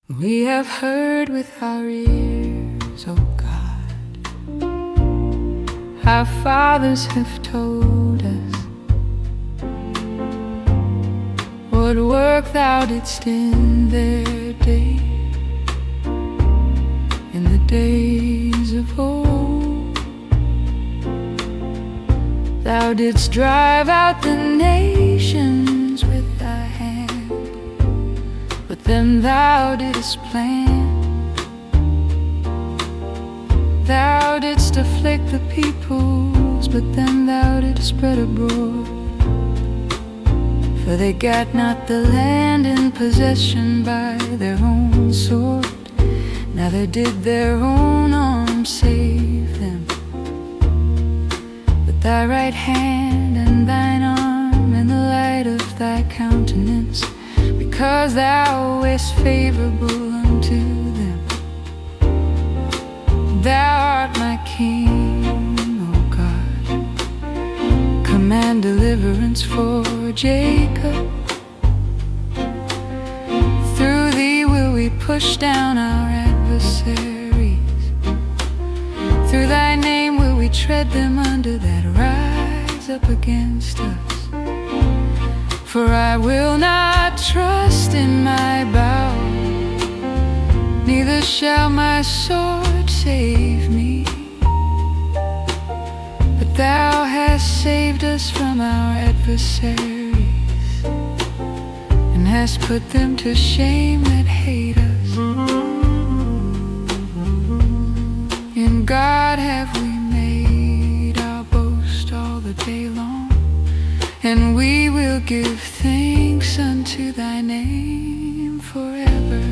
We have heard with our ears, oh God, our fathers have told us what work thou didst in their day, in the days of old. Thou didst drive out the nations with thy hand, but then thou didst plan. Thou didst afflict the peoples, but then thou didst spread abroad. For they got not the land in possession by their own sword, neither did their own arm save them, but thy right hand and thine arm and the light of thy countenance, because thou wast favorable unto them. Thou art my King, O God. Command deliverance for Jacob. Through thee will we push down our adversaries. Through thy name will we tread them under that rise up against us. For I will not trust in my bow, neither shall my sword save me. But thou hast saved us from our adversaries, and hast put them to shame that hate us. In God have we made our boast all the day long, and we will give thanks unto thy name forever.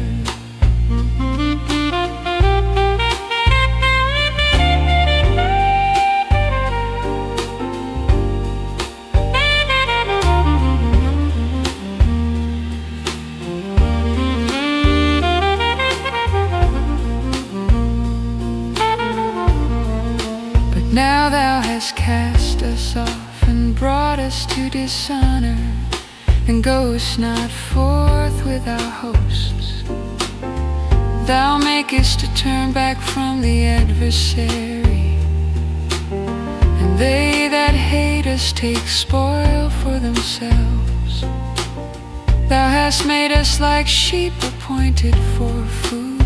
But now thou hast cast us off and brought us to dishonor, and goest not forth with our hosts. Thou makest to turn back from the adversary, and they that hate us take spoil for themselves. Thou hast made us like sheep appointed for food,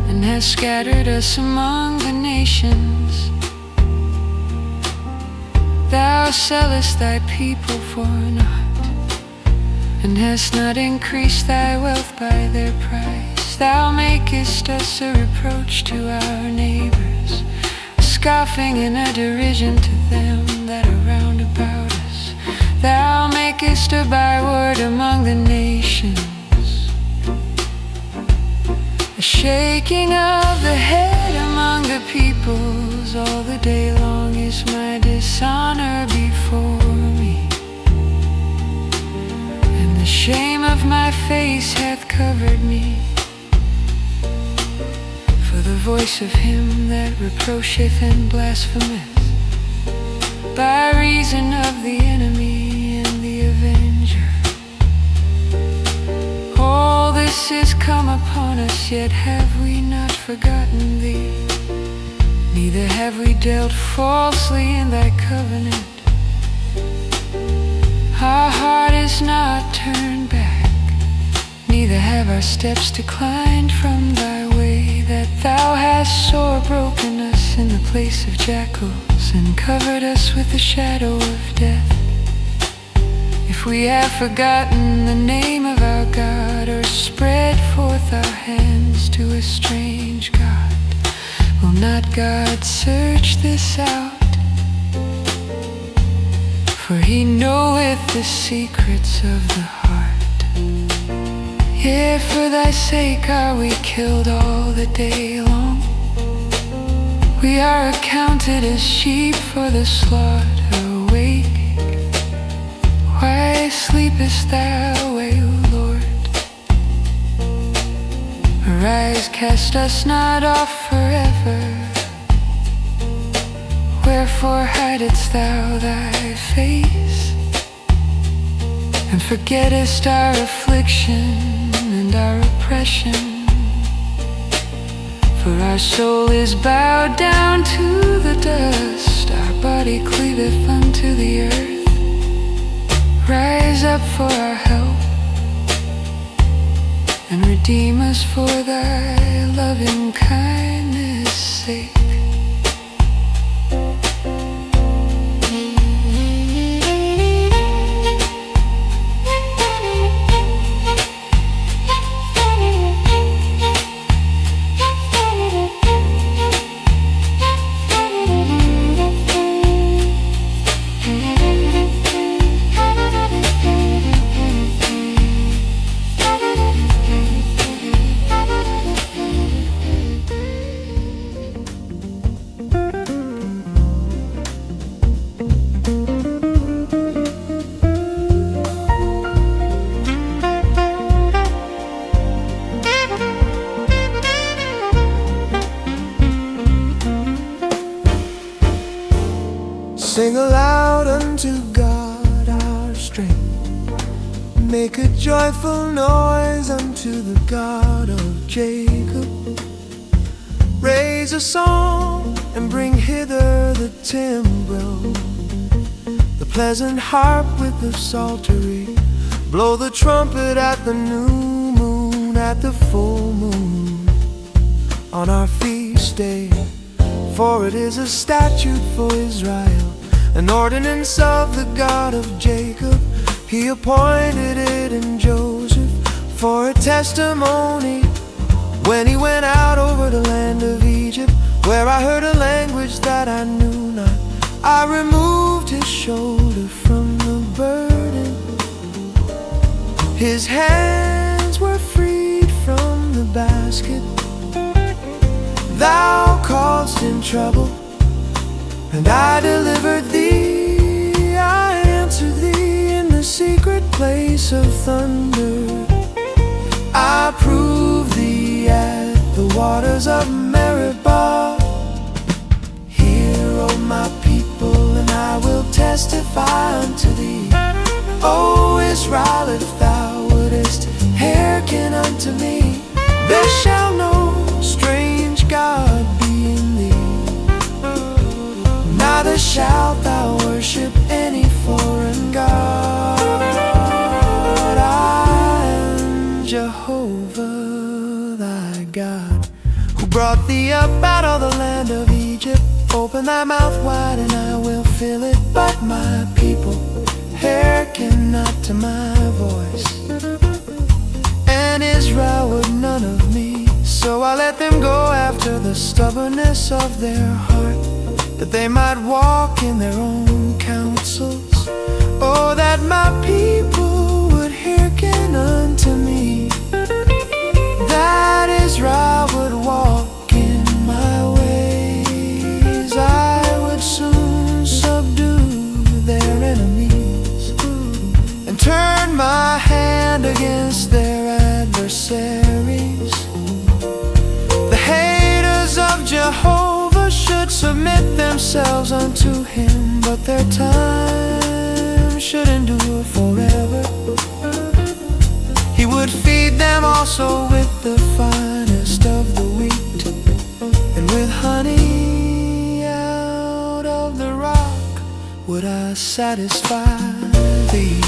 and hast scattered us among the nations. Thou sellest thy people for naught, and hast not increased thy wealth by their price. Thou makest us a reproach to our neighbors, a scoffing and a derision to them that are round about us. Thou makest a byword among the nations, a shaking of the head among the peoples. All the day long is my dishonor before me, and the shame of my face hath covered me. For the voice of him that reproacheth and blasphemeth, by reason of the enemy and the avenger. All this is come upon us, yet have we not forgotten thee, neither have we dealt falsely in thy covenant. Our heart is not turned back, neither have our steps declined from thy way. That thou hast sore broken us in the place of jackals, and covered us with the shadow of death. If we have forgotten the name of our God, or spread forth our hands to a strange God, will not God search this out? For he knoweth the secrets of the heart. Yea, for thy sake are we killed all the day long. We are accounted as sheep for the slaughter. Awake, why sleepest thou away, O Lord? Arise, cast us not off forever. Wherefore hidest thou thy face, and forgettest our affliction and our possession. For our soul is bowed down to the dust, our body cleaveth unto the earth. Rise up for our help, and redeem us for thy loving kindness' sake. Sing aloud unto God our strength. Make a joyful noise unto the God of Jacob. Raise a song and bring hither the timbrel, the pleasant harp with the psaltery. Blow the trumpet at the new moon, at the full moon, on our feast day. For it is a statute for Israel, an ordinance of the God of Jacob. He appointed it in Joseph for a testimony, when he went out over the land of Egypt, where I heard a language that I knew not. I removed his shoulder from the burden, his hands were freed from the basket. Thou calledst in trouble, and I delivered thee. I answered thee in the secret place of thunder. I proved thee at the waters of Meribah. Hear, O my people, and I will testify unto thee. O Israel, if thou wouldest hearken unto me, there shall no strange God be in thee, neither shalt thou worship any foreign God. I am Jehovah thy God, who brought thee up out of the land of Egypt. Open thy mouth wide and I will fill it. But my people hearken not to my voice, and Israel would none of me. So I let them go after the stubbornness of their heart, that they might walk in their own counsels. Oh, that my people would hearken unto me, that Israel would walk in my ways. I would soon subdue their enemies, and turn my hand against their adversaries. The haters of Jehovah should submit themselves unto him, but their time should endure forever. He would feed them also with the finest of the wheat, and with honey out of the rock would I satisfy thee.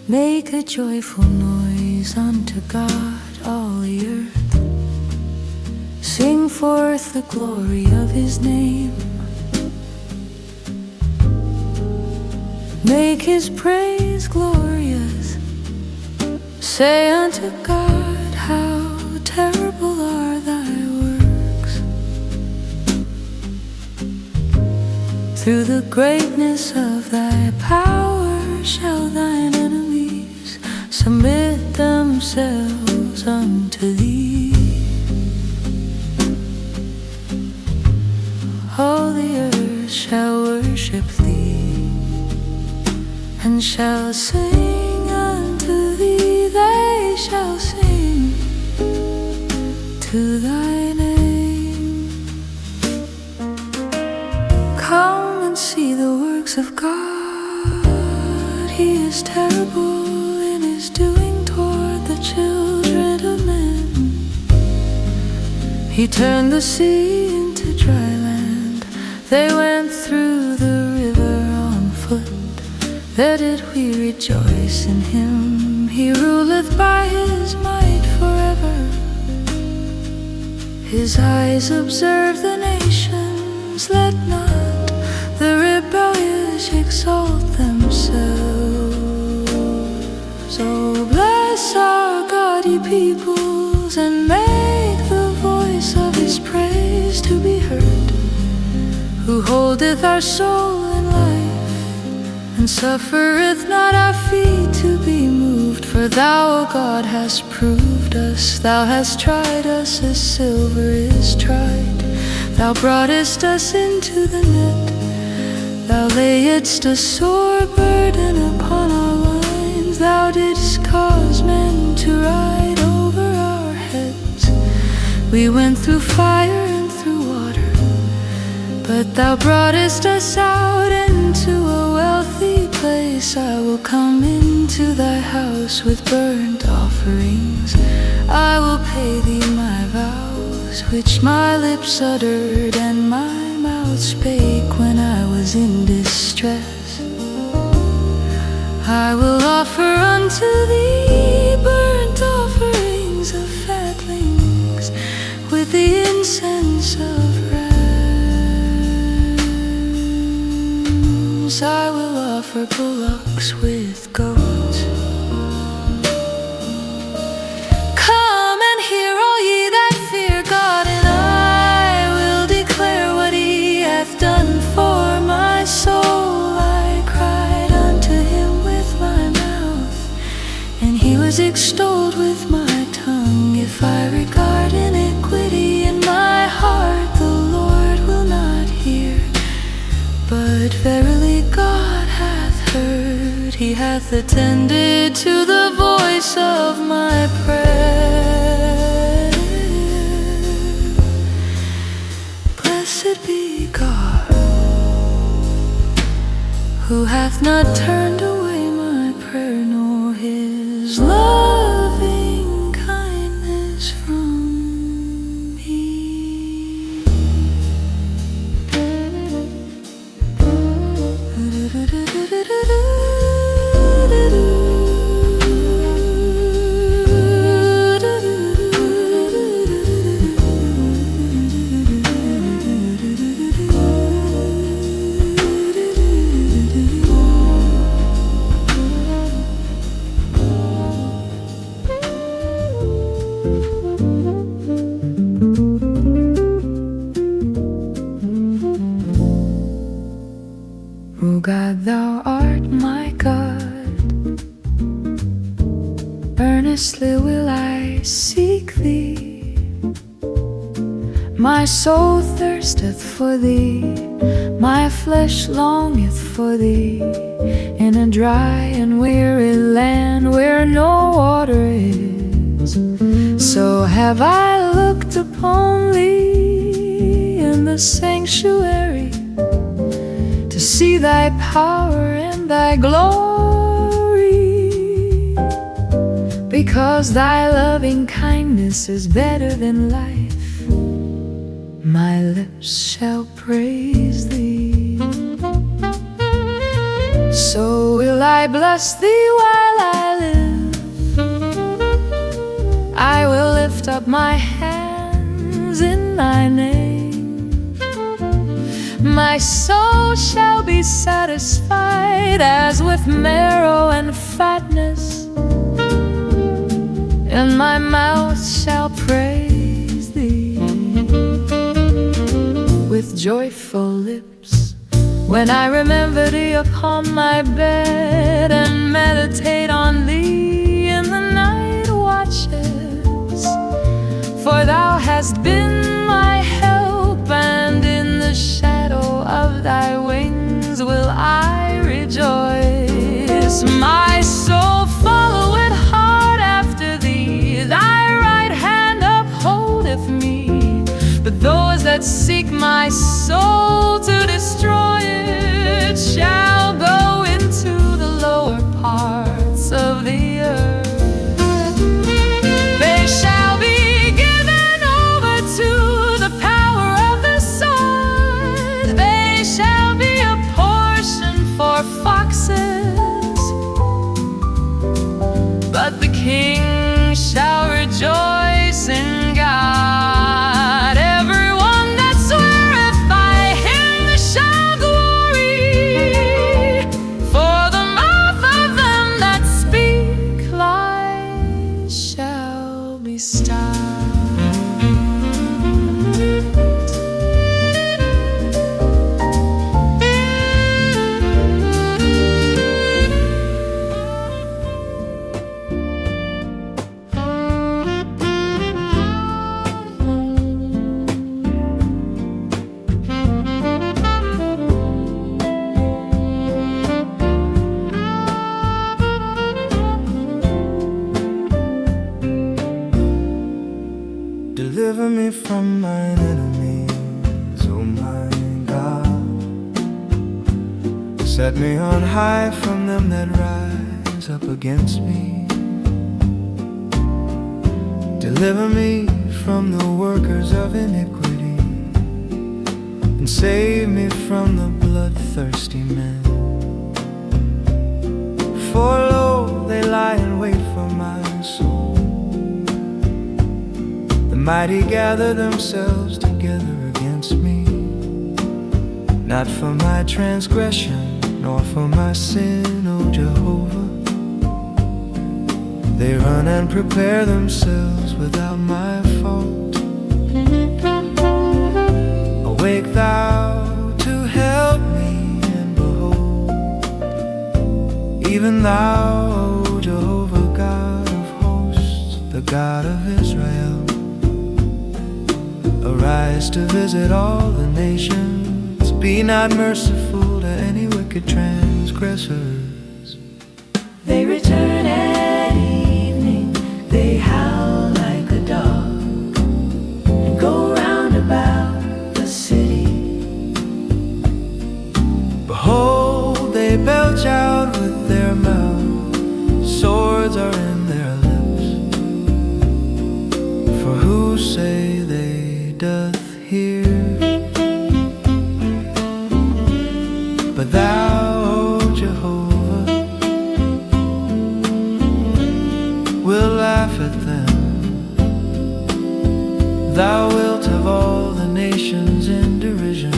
Make a joyful noise unto God, all the earth. forth the glory of his name. Make his praise glorious. Say unto God, how terrible are thy works. Through the greatness of thy power shall thine enemies submit themselves unto thee. All the earth shall worship thee, and shall sing unto thee. They shall sing to thy name. Come and see the works of God. He is terrible in his doing toward the children of men. He turned the sea into dry land. They went through the river on foot. There did we rejoice in him. He ruleth by his might forever. His eyes observe the nations. Let not the rebellious exalt themselves. Oh, bless our God, ye peoples, and make the voice of his praise to be heard. Who holdeth our soul in life, and suffereth not our feet to be moved. For thou, O God, hast proved us. Thou hast tried us as silver is tried. Thou broughtest us into the net. Thou layedst a sore burden upon our loins. Thou didst cause men to ride over our heads. We went through fire and through water, but thou broughtest us out into a wealthy place. I will come into thy house with burnt offerings. I will pay thee my vows, which my lips uttered and my mouth spake when I was in distress. I will offer unto thee burnt offerings of fatlings, with the incense of rams. I will offer bullocks with goats. Come and hear, all ye that fear God, and I will declare what he hath done for my soul. I cried unto him with my mouth, and he was extolled with my tongue. If I regard iniquity in my heart, the Lord will not hear. But verily God hath heard. He hath attended to the voice of my prayer. Blessed be God, who hath not turned away my prayer, nor his loving kindness from me. O God, thou art my God. Earnestly will I seek thee. My soul thirsteth for thee, my flesh longeth for thee, in a dry and weary land where no water is. So have I looked upon thee in the sanctuary, to see thy power and thy glory. Because thy loving kindness is better than life, my lips shall praise thee. So will I bless thee while I live. I will lift up my hands blessings in thy name. My soul shall be satisfied as with marrow and fatness, and my mouth shall praise thee with joyful lips. When I remember thee upon my bed, and meditate on thee in the night watches, for thou hast been my help, and in the shadow of thy wings will I rejoice. My soul followeth hard after thee, thy right hand upholdeth me. But those that seek my soul to destroy it shall go into the lower parts of the earth. They shall be given over to the power of the sword. They shall be a portion for foxes, but the king shall rejoice in God. Deliver me from mine enemies, oh my God. Set me on high from them that rise up against me. Deliver me from the workers of iniquity, and save me from the bloodthirsty men. For lo, they lie in wait for my soul. The mighty gather themselves together against me, not for my transgression, nor for my sin, O Jehovah. They run and prepare themselves without my fault. Awake thou to help me, and behold, even thou, O Jehovah, God of hosts, the God of Israel, arise to visit all the nations. Be not merciful to any wicked transgressors. They return at evening, they howl like a dog, and go round about the city. Behold, they belch out with their mouth, swords are in their lips. For who say they doth hear? But thou, O Jehovah, will laugh at them. Thou wilt have all the nations in derision.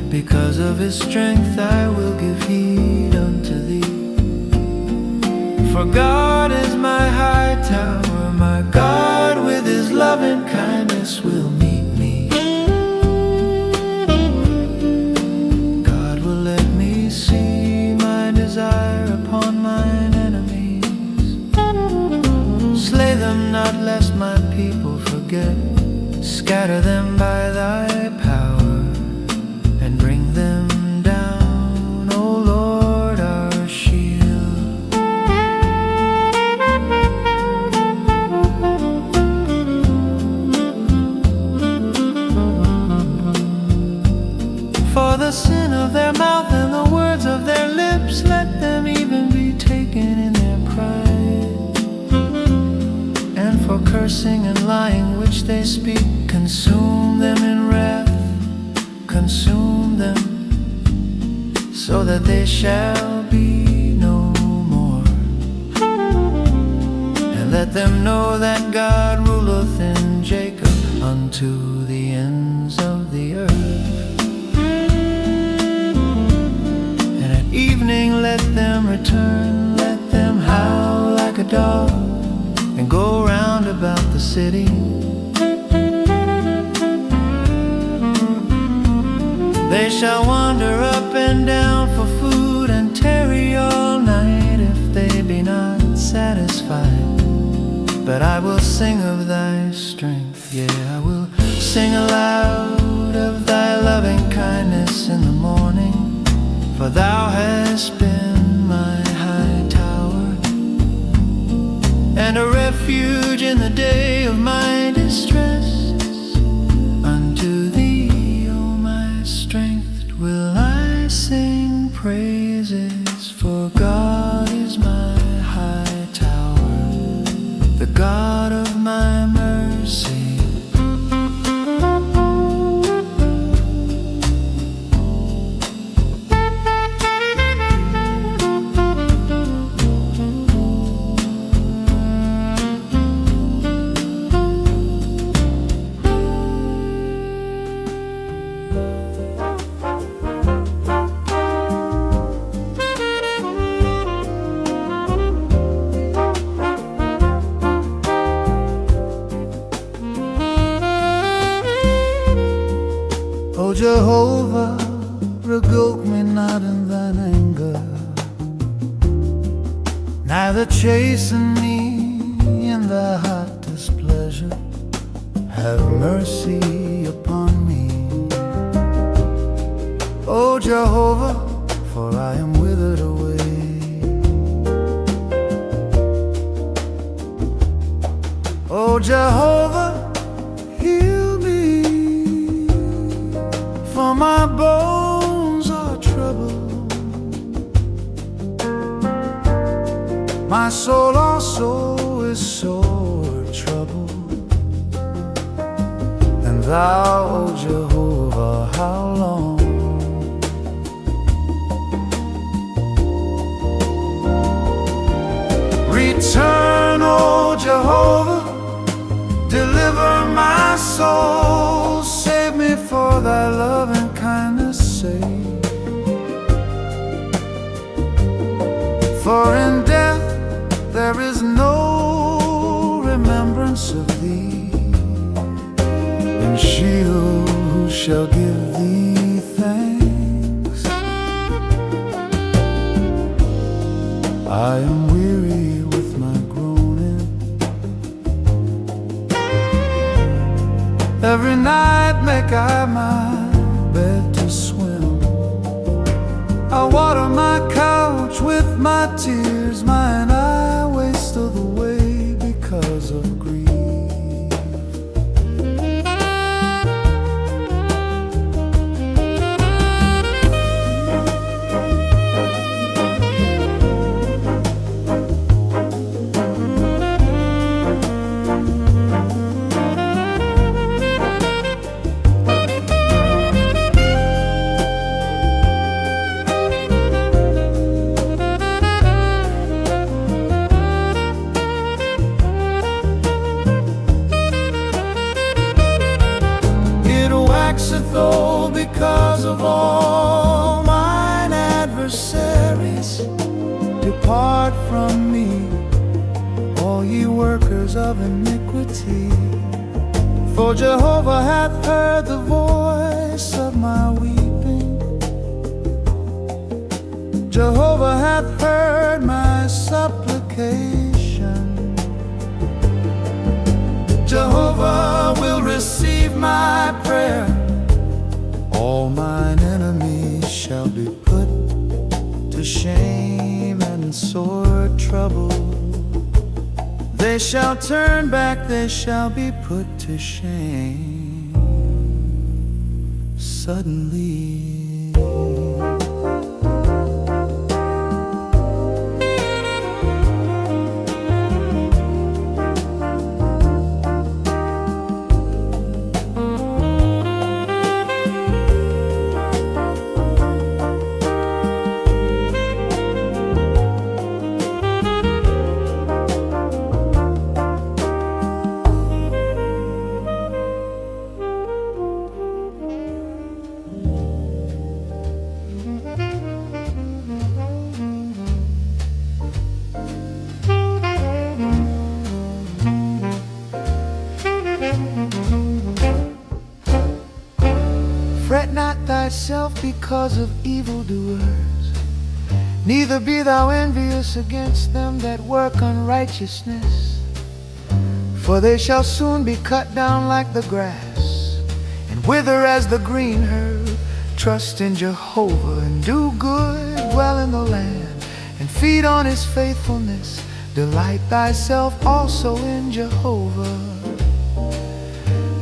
Because of his strength I will give heed unto thee. For God is my high tower, my God with his loving kindness will meet me. God will let me see my desire upon mine enemies. Slay them not, lest my people forget. Scatter them by thy power, and bring them down, O Lord, our shield. For the sin of their mouth and the words of their lips, let them even be taken in their pride. And for cursing and lying which they speak, consume them in wrath, consume them, so that they shall be no more. And let them know that God ruleth in Jacob unto the end. return, let them howl like a dog and go round about the city. They shall wander up and down for food and tarry all night if they be not satisfied. But I will sing of thy strength, yeah, I will sing aloud of thy loving kindness in the morning. For thou hast been my high tower, and a refuge in the day of my distress. Unto thee, O my strength, will I sing praises, for God is my high tower, the God of my mercy. O Jehovah, rebuke me not in thine anger, neither chasten me in thy hot displeasure. Have mercy upon me, O Jehovah, for I am withered away. O Jehovah, heal me, for my bones are troubled. My soul also is sore troubled. And thou, O Jehovah, how long? Return, O Jehovah, deliver my soul, save me for thy love and kindness sake. For in death there is no remembrance of thee. In Sheol who shall give thee thanks? I am weary with my groaning. Every night make I my bed to swim. I water my couch with my tears, mine eye wastel away because of grief. Though because of all mine adversaries, depart from me, all ye workers of iniquity. For Jehovah hath heard the voice of my weeping. Jehovah hath heard my supplication. Jehovah will receive my prayer. All mine enemies shall be put to shame and sore trouble. They shall turn back, they shall be put to shame suddenly. Fret not thyself because of evildoers, neither be thou envious against them that work unrighteousness, for they shall soon be cut down like the grass, and wither as the green herb. Trust in Jehovah and do good, dwell in the land, and feed on his faithfulness. Delight thyself also in Jehovah,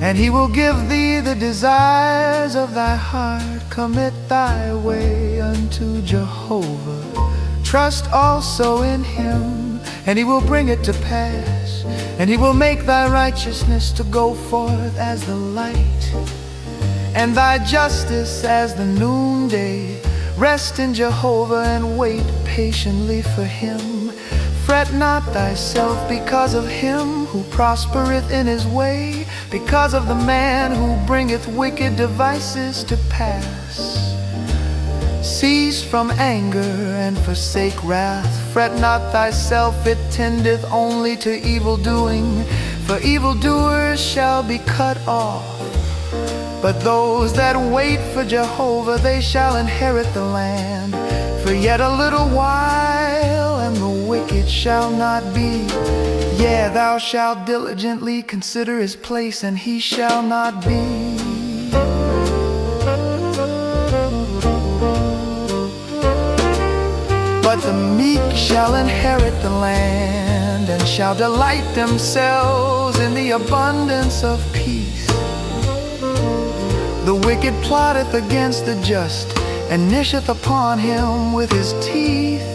and he will give thee the desires of thy heart. Commit thy way unto Jehovah. Trust also in him, and he will bring it to pass. And he will make thy righteousness to go forth as the light, and thy justice as the noonday. Rest in Jehovah and wait patiently for him. Fret not thyself because of him who prospereth in his way, because of the man who bringeth wicked devices to pass. Cease from anger and forsake wrath. Fret not thyself, it tendeth only to evil doing, for evildoers shall be cut off. But those that wait for Jehovah, they shall inherit the land. For yet a little while, and the wicked shall not be. Yea, thou shalt diligently consider his place, and he shall not be. But the meek shall inherit the land, and shall delight themselves in the abundance of peace. The wicked plotteth against the just, and gnasheth upon him with his teeth.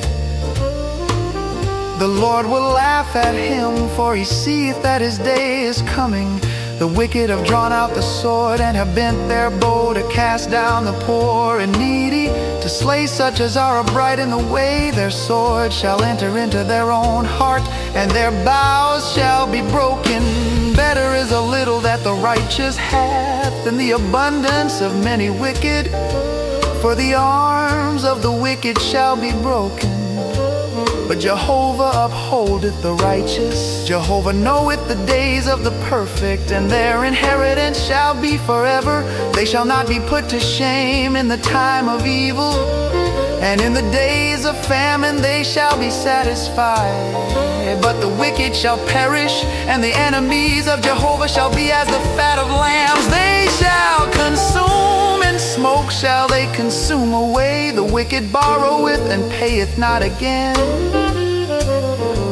The Lord will laugh at him, for he seeth that his day is coming. The wicked have drawn out the sword, and have bent their bow to cast down the poor and needy, to slay such as are upright in the way. Their sword shall enter into their own heart, and their bows shall be broken. Better is a little that the righteous hath than the abundance of many wicked, for the arms of the wicked shall be broken, but Jehovah upholdeth the righteous. Jehovah knoweth the days of the perfect, and their inheritance shall be forever. They shall not be put to shame in the time of evil, and in the days of famine they shall be satisfied. But the wicked shall perish, and the enemies of Jehovah shall be as the fat of lambs. They shall consume, and smoke shall they consume away. The wicked borroweth and payeth not again,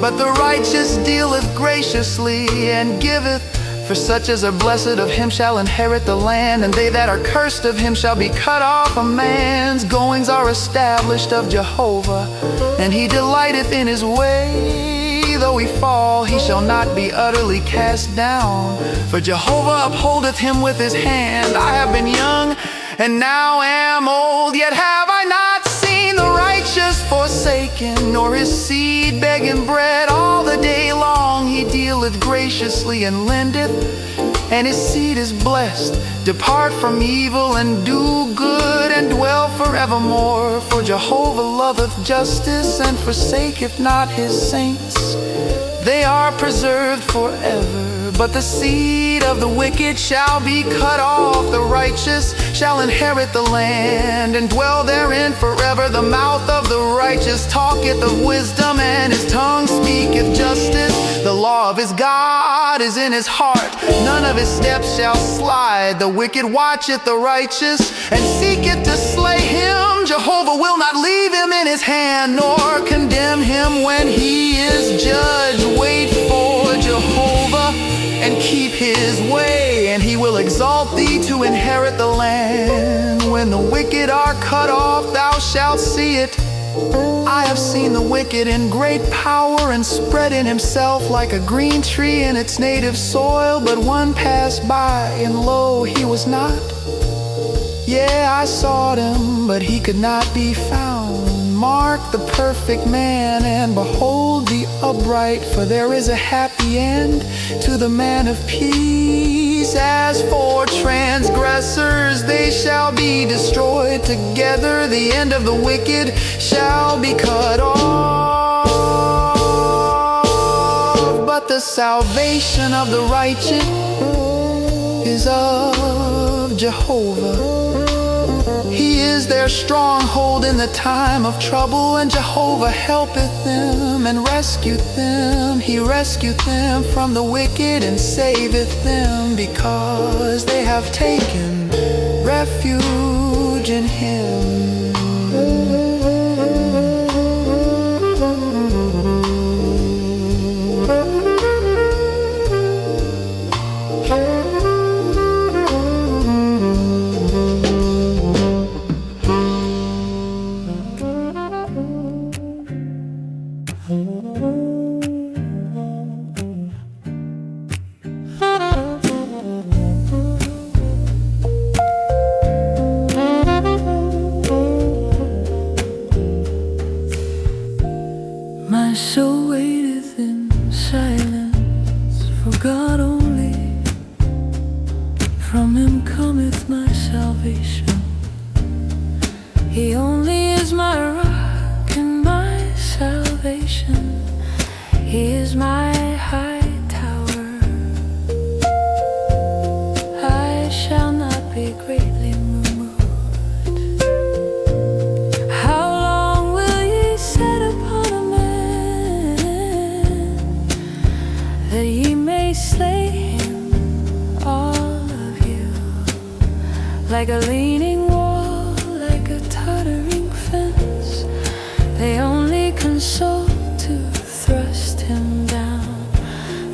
but the righteous dealeth graciously and giveth. For such as are blessed of him shall inherit the land, and they that are cursed of him shall be cut off. A man's goings are established of Jehovah, and he delighteth in his way. Though he fall, he shall not be utterly cast down, for Jehovah upholdeth him with his hand. I have been young, and now am old, yet have I not seen the righteous forsaken, nor his seed begging bread. All the day long he dealeth graciously and lendeth, and his seed is blessed. Depart from evil and do good, and dwell forevermore. For Jehovah loveth justice, and forsaketh not his saints. They are preserved forever, but the seed of the wicked shall be cut off. The righteous shall inherit the land, and dwell therein forever. The mouth of the righteous talketh of wisdom, and his tongue speaketh justice. The law of his God is in his heart, none of his steps shall slide. The wicked watcheth the righteous, and seeketh to slay him. Jehovah will not leave him in his hand, nor condemn him when he is judged. Wait for Jehovah, and keep his way, and he will exalt thee to inherit the land. When the wicked are cut off, thou shalt see it. I have seen the wicked in great power, and spread in himself like a green tree in its native soil. But one passed by, and lo, he was not. Yeah, I sought him, but he could not be found. Mark the perfect man, and behold the upright, for there is a happy end to the man of peace. As for transgressors, they shall be destroyed together. The end of the wicked shall be cut off, but the salvation of the righteous praise of Jehovah. He is their stronghold in the time of trouble, and Jehovah helpeth them and rescueth them. He rescueth them from the wicked and saveth them, because they have taken refuge in Him. My soul waiteth in silence for God only. From Him cometh my salvation. He only is my rock and my salvation. He is my high tower. I shall not be greatly moved. How long will ye set upon a man, that ye may slay him, all of you? Like a leaning wall, like a tottering fence, they only consult to thrust him down.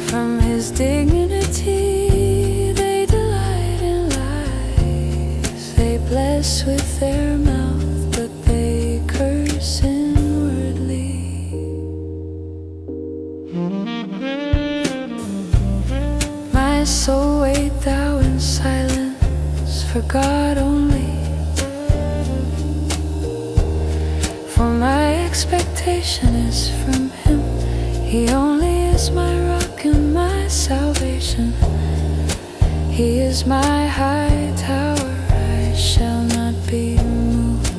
From his dignity they delight in lies. They bless with their mouth, but they curse inwardly. My soul, wait thou in silence for God only. For my expectation is from Him. He only is my rock and my salvation. He is my high tower. I shall not be moved.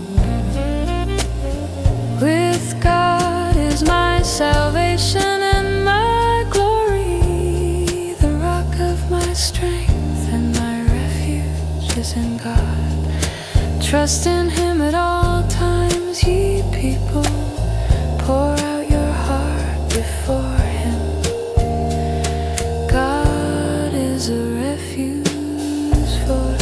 With God is my salvation and my glory. The rock of my strength and my refuge is in God. Trust in Him at all times, ye people. Pour out your heart before Him. God is a refuge for us.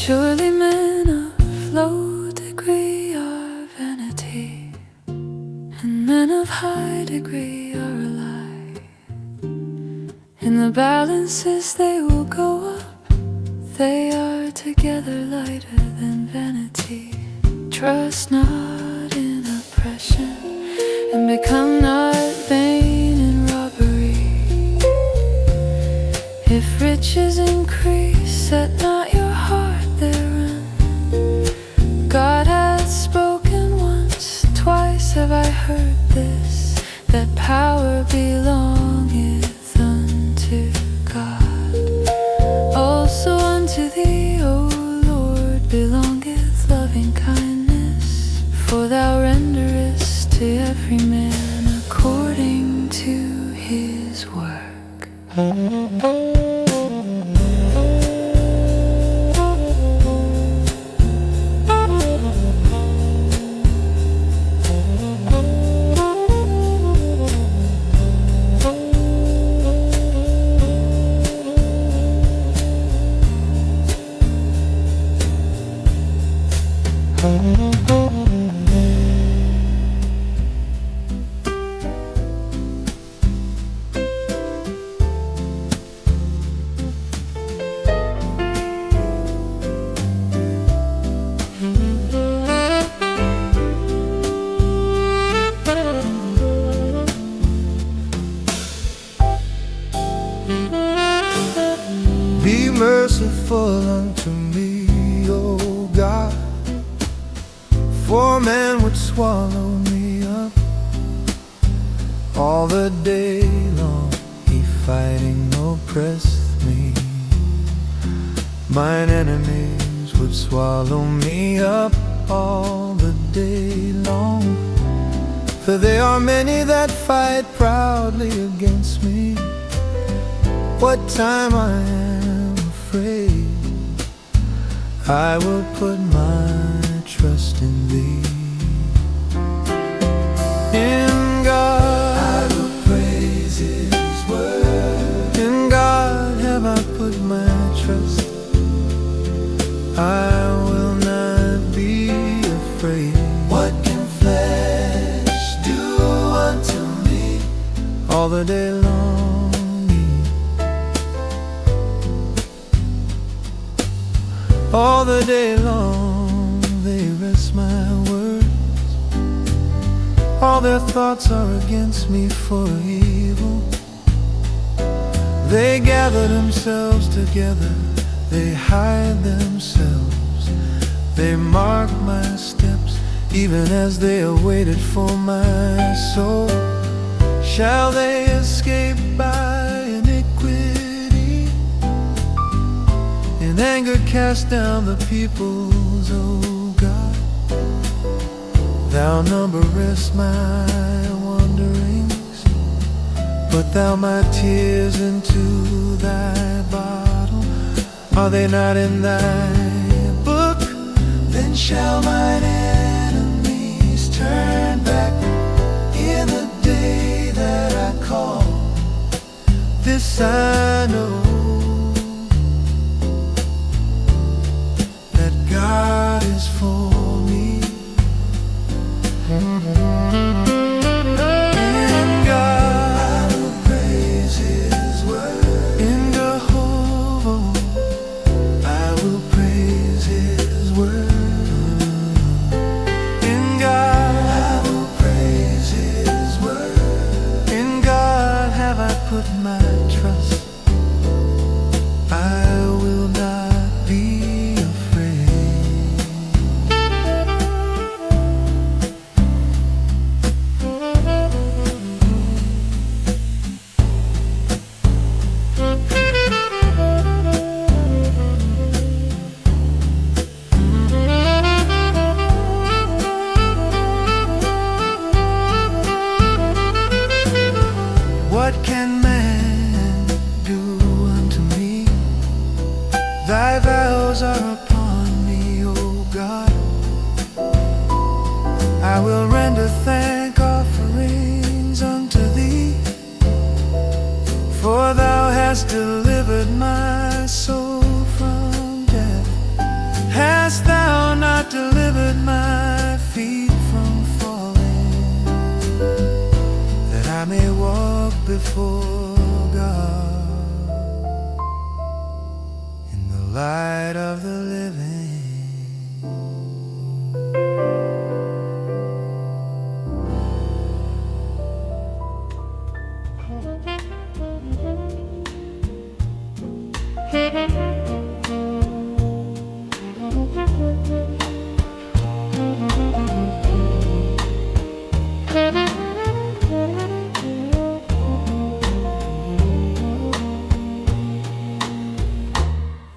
Surely men of low degree are vanity, and men of high degree are a lie. In the balances they will go up, they are together lighter than vanity. Trust not in oppression, and become not vain in robbery. If riches increase, set not your heart therein. God hath spoken once, twice have I heard this, that power belongeth unto God. Also unto thee, O Lord, belongeth loving kindness, for thou renderest to every man according to his work. Be merciful unto me, O God, for poor man would swallow me up. All the day long he fighting oppressed me. Mine enemies would swallow me up all the day long. For there are many that fight proudly against me. What time I am afraid, I will put my trust in Thee. In God I will praise His word. In God have I put my trust. I will not be afraid. What can flesh do unto me? All the day long all the day long they wrest my words. All their thoughts are against me for evil. They gather themselves together, they hide themselves. They mark my steps, even as they awaited for my soul. Shall they escape by iniquity? In anger cast down the peoples, O God. Thou numberest my wanderings, put Thou my tears into Thy bottle. Are they not in Thy book? Then shall mine enemies turn back in the day that I call. This I know, God is for me. In God I will praise His word. In Jehovah I will praise His word. In God I will praise His word. In God have I put my trust. I will not be what can man do unto me? Thy vows are upon me, O God. I will render thank offerings unto Thee, for Thou hast delivered my soul from death. Hast Thou not delivered my feet from falling, that I may walk before God in the light of the living.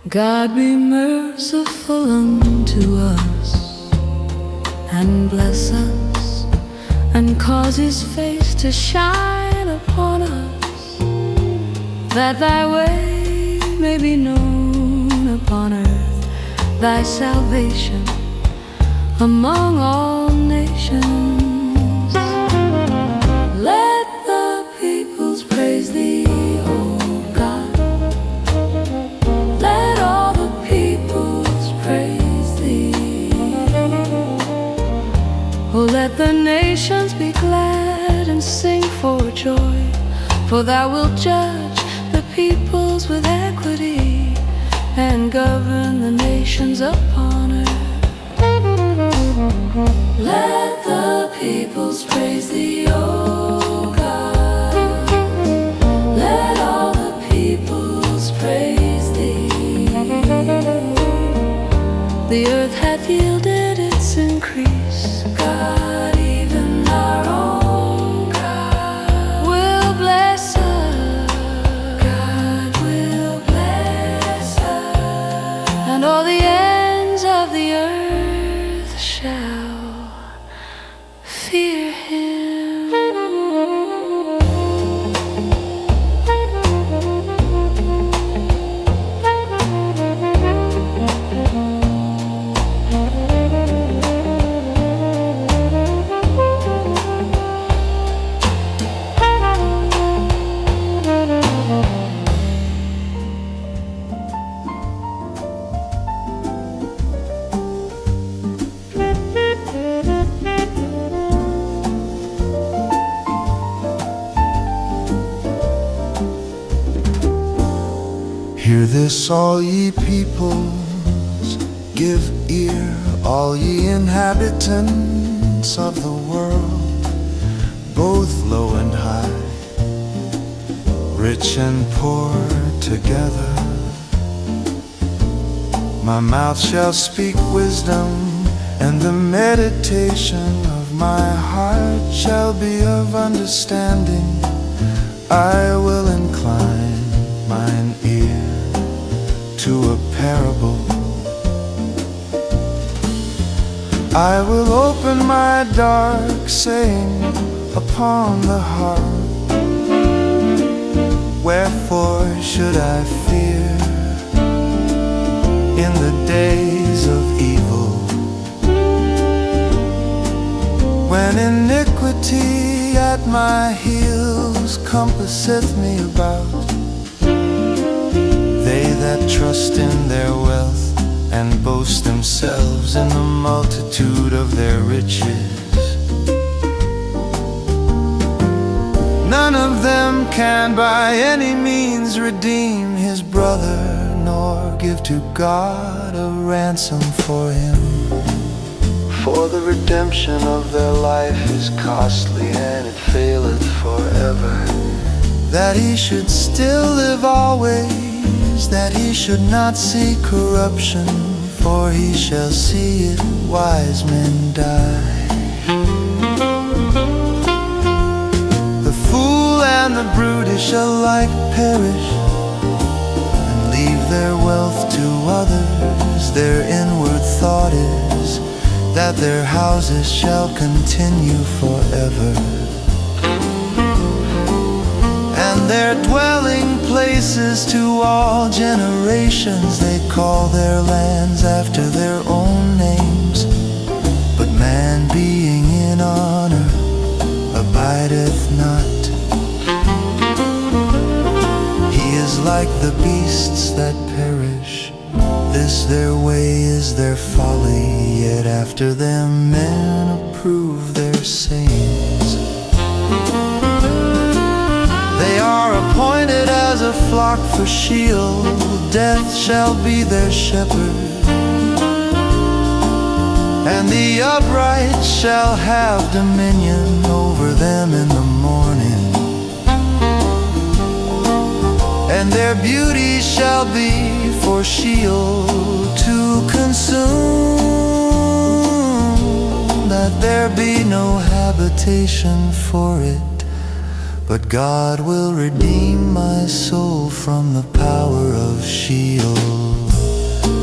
God be merciful unto us, and bless us, and cause His face to shine upon us, that Thy way may be known upon earth, Thy salvation among all nations. Let the peoples praise Thee, O God. Let all the peoples praise Thee. Oh, let the nations be glad and sing for joy, for Thou wilt judge the peoples with equity, and govern the nations upon earth. Let the peoples praise Thee, O God. Let all the peoples praise Thee. The earth hath yielded its increase. fear him. Hear this, all ye peoples, give ear, all ye inhabitants of the world, both low and high, rich and poor together. My mouth shall speak wisdom, and the meditation of my heart shall be of understanding. I will incline mine ear to a parable. I will open my dark saying upon the heart. Wherefore should I fear in the days of evil, when iniquity at my heels compasseth me about? They that trust in their wealth and boast themselves in the multitude of their riches, none of them can by any means redeem his brother, nor give to God a ransom for him. For the redemption of their life is costly, and it faileth forever, that he should still live always, that he should not see corruption, for he shall see it, wise men die. The fool and the brutish alike perish, and leave their wealth to others. Their inward thought is that their houses shall continue forever, and their dwelling places to all generations. They call their lands after their own names, but man being in honor abideth not. He is like the beasts that perish. This their way is their folly, yet after them men approve their sayings. They are appointed as a flock for Sheol, death shall be their shepherd, and the upright shall have dominion over them in the morning, and their beauty shall be for Sheol to consume, that there be no habitation for it. But God will redeem my soul from the power of Sheol,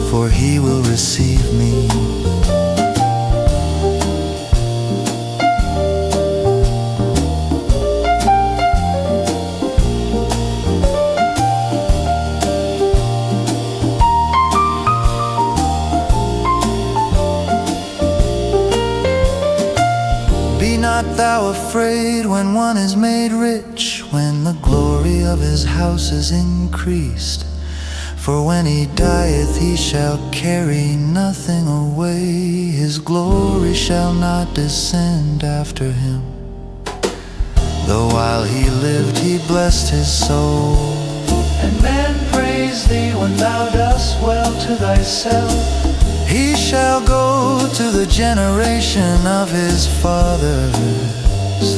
for he will receive me. Be not thou afraid when one is made rich, when the glory of his house is increased. For when he dieth, he shall carry nothing away. His glory shall not descend after him. Though while he lived, he blessed his soul. And men praise thee when thou dost well to thyself. He shall go to the generation of his fathers.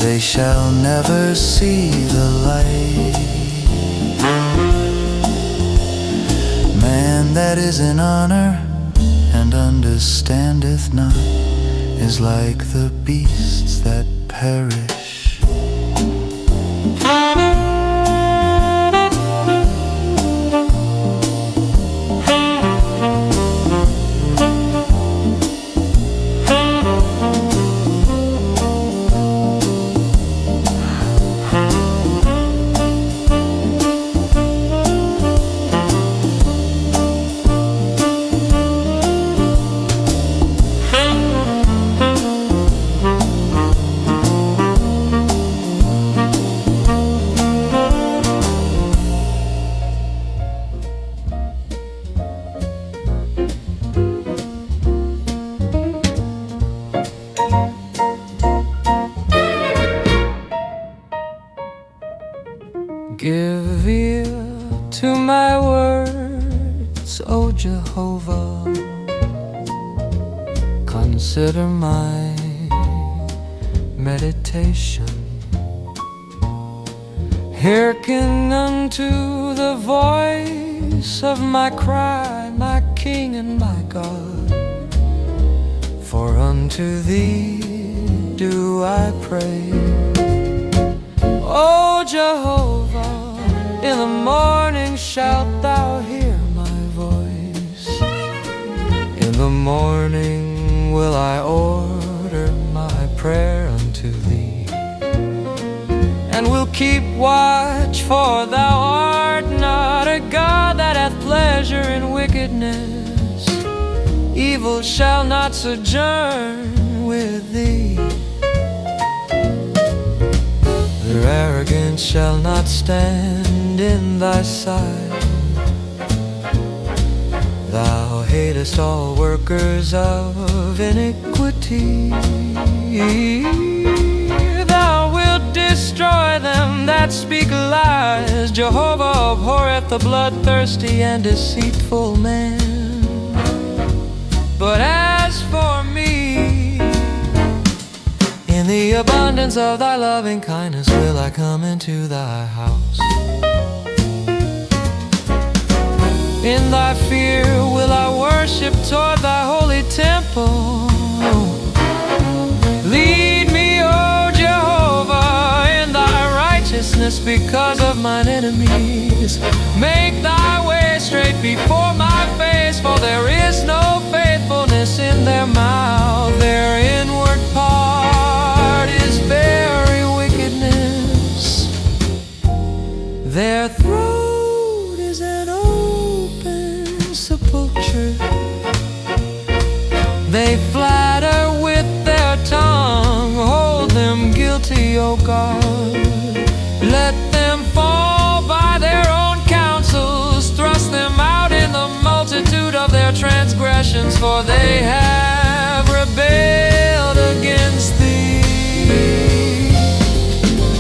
They shall never see the light. Man that is in honor and understandeth not is like the beasts that perish. Give ear to my words, O Jehovah. Consider my meditation. Hearken unto the voice of my cry, my King and my God. For unto thee do I pray. O Jehovah, in the morning shalt thou hear my voice. In the morning will I order my prayer unto thee, and will keep watch, for thou art not a God that hath pleasure in wickedness. Evil shall not sojourn with thee. Their arrogance shall not stand in thy sight. Thou hatest all workers of iniquity. Thou wilt destroy them that speak lies. Jehovah abhorreth the bloodthirsty and deceitful man. But as for me, in the abundance of thy loving kindness will I come into thy house. In thy fear will I worship toward thy holy temple. Lead me, O Jehovah, in thy righteousness because of mine enemies. Make thy way straight before my face, for there is no faithfulness in their mouth. Their inward part is very wickedness. Their throat is an open sepulchre. They flatter with their tongue. Hold them guilty, O God. Let them fall by their own counsels. Thrust them out in the multitude of their transgressions, for they have rebelled against thee.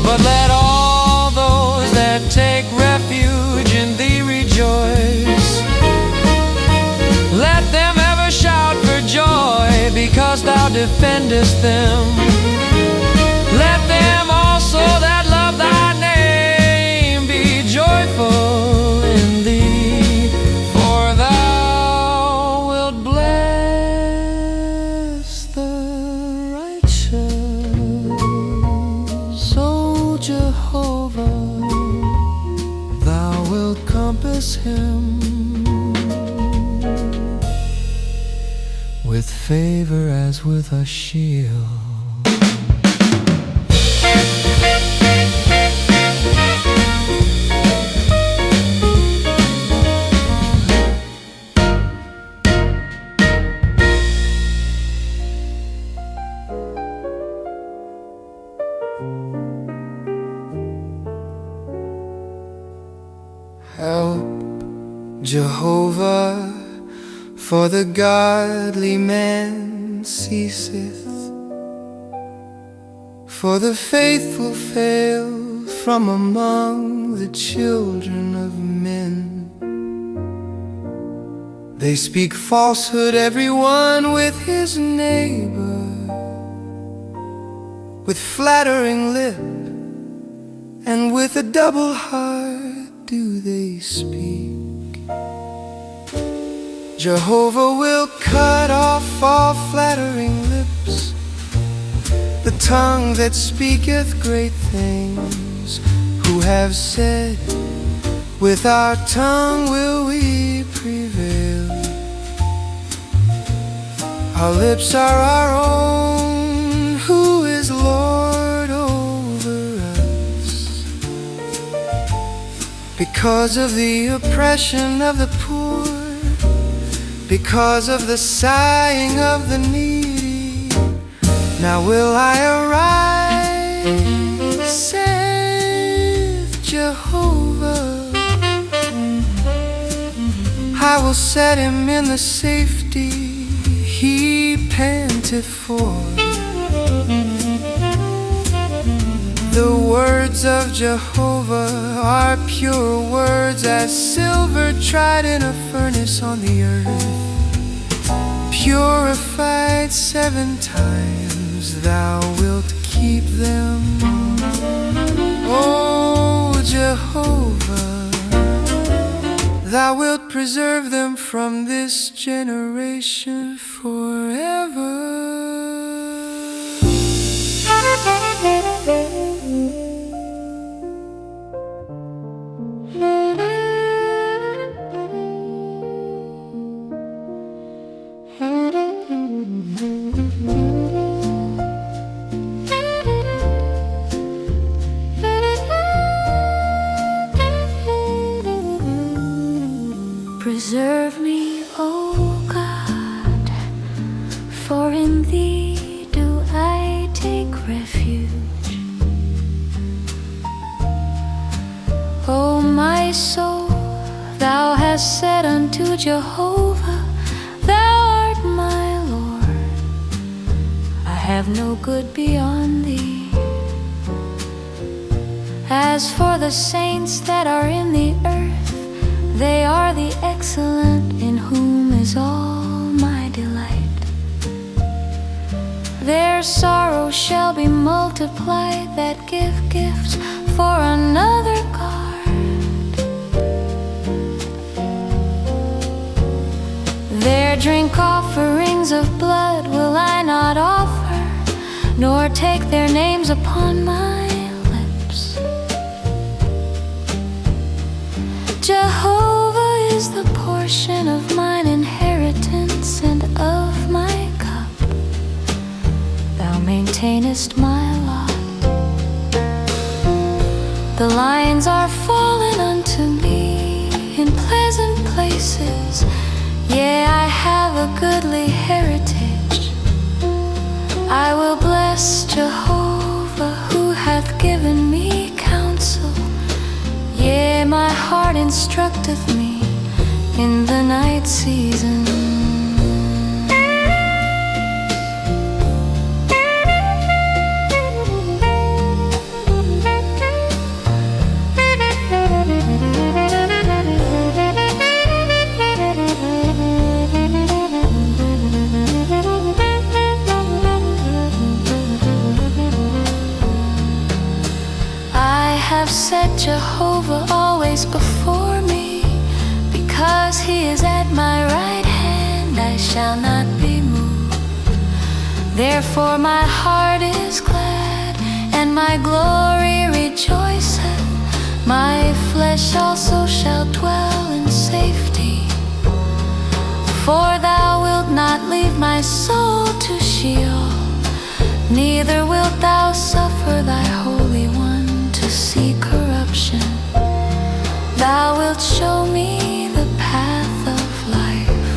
But let all those that take refuge in thee rejoice. Let them ever shout for joy, because thou defendest them. Let them also that love thy name be joyful in thee, for thou wilt bless the righteous, O Jehovah. Thou wilt compass him with favor as with a shield. Help, Jehovah, for the godly man ceaseth, for the faithful fail from among the children of men. They speak falsehood, everyone with his neighbor. With flattering lip and with a double heart do they speak. Jehovah will cut off all flattering lips, the tongue that speaketh great things, who have said, with our tongue will we prevail. Our lips are our own, who is Lord over us? Because of the oppression of the poor, because of the sighing of the needy, now will I arise, saith Jehovah. I will set him in the safety he panteth for. The words of Jehovah are pure words as silver tried in a furnace on the earth, purified 7 times. Thou wilt keep them, O Jehovah. Thou wilt preserve them from this generation forever. Preserve me, O God, for in Thee do I take refuge. O my soul, Thou hast said unto Jehovah, Thou art my Lord. I have no good beyond Thee. As for the saints that are in the earth, they are the excellent, in whom is all my delight. Their sorrow shall be multiplied that give gifts for another God. Their drink offerings of blood will I not offer, nor take their names upon my lips. Jehovah is the portion of mine inheritance and of my cup. Thou maintainest my lot. The lines are fallen unto me in pleasant places. Yea, I have a goodly heritage. I will bless Jehovah, who hath given me counsel. Yea, my heart instructeth me in the night season. Have set Jehovah always before me. Because He is at my right hand, I shall not be moved. Therefore my heart is glad, and my glory rejoiceth. My flesh also shall dwell in safety. For Thou wilt not leave my soul to Sheol, neither wilt Thou suffer Thy Holy One to see corruption. Thou wilt show me the path of life.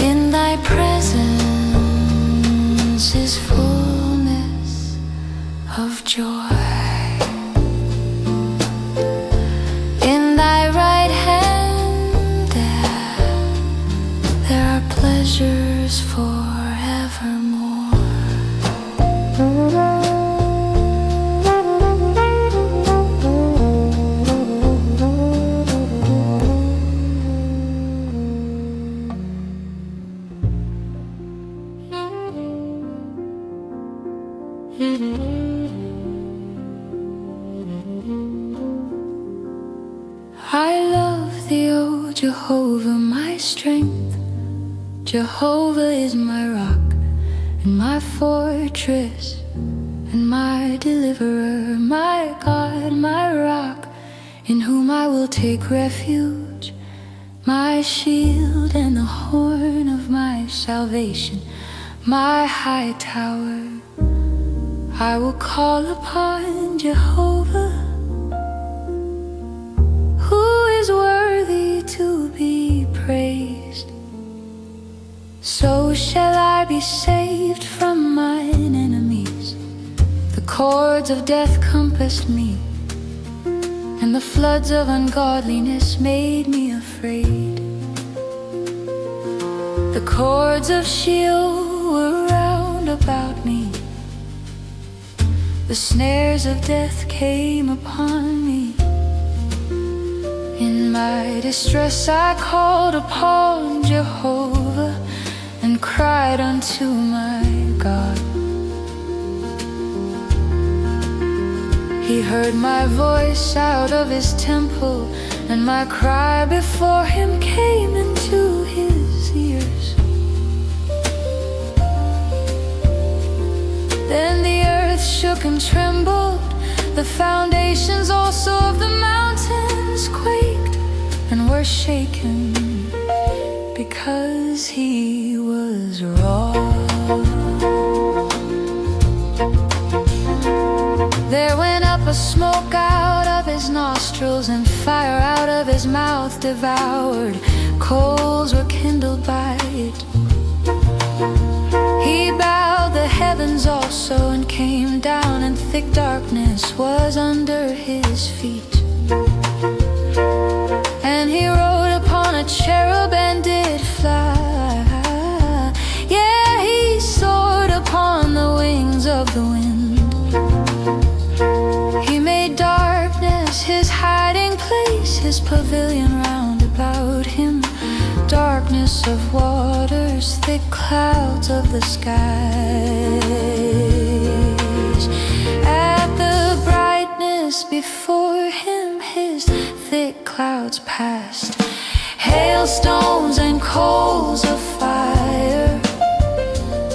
In Thy presence is fullness of joy. In Thy right hand there are pleasures forevermore. I love Thee, O Jehovah, my strength. Jehovah is my rock and my fortress and my deliverer, my God, my rock, in whom I will take refuge, my shield and the horn of my salvation, my high tower. I will call upon Jehovah, who is worthy to be praised. So shall I be saved from mine enemies. The cords of death compassed me, and the floods of ungodliness made me afraid. The cords of Sheol were round about me. the snares of death came upon me. In my distress I called upon Jehovah and cried unto my God. He heard my voice out of his temple, and my cry before him came into his ears. Then the earth shook and trembled, the foundations also of the mountains quaked and were shaken, because he was wroth. There went up a smoke out of his nostrils, and fire out of his mouth devoured. Coals were kindled by it. He bowed the heavens also and came down, and thick darkness was under his feet. And he rode upon a cherub and did fly. Yeah, he soared upon the wings of the wind. He made darkness his hiding place, his pavilion round about him. Darkness of waters, thick clouds of the skies. At the brightness before him his thick clouds passed. Hailstones and coals of fire.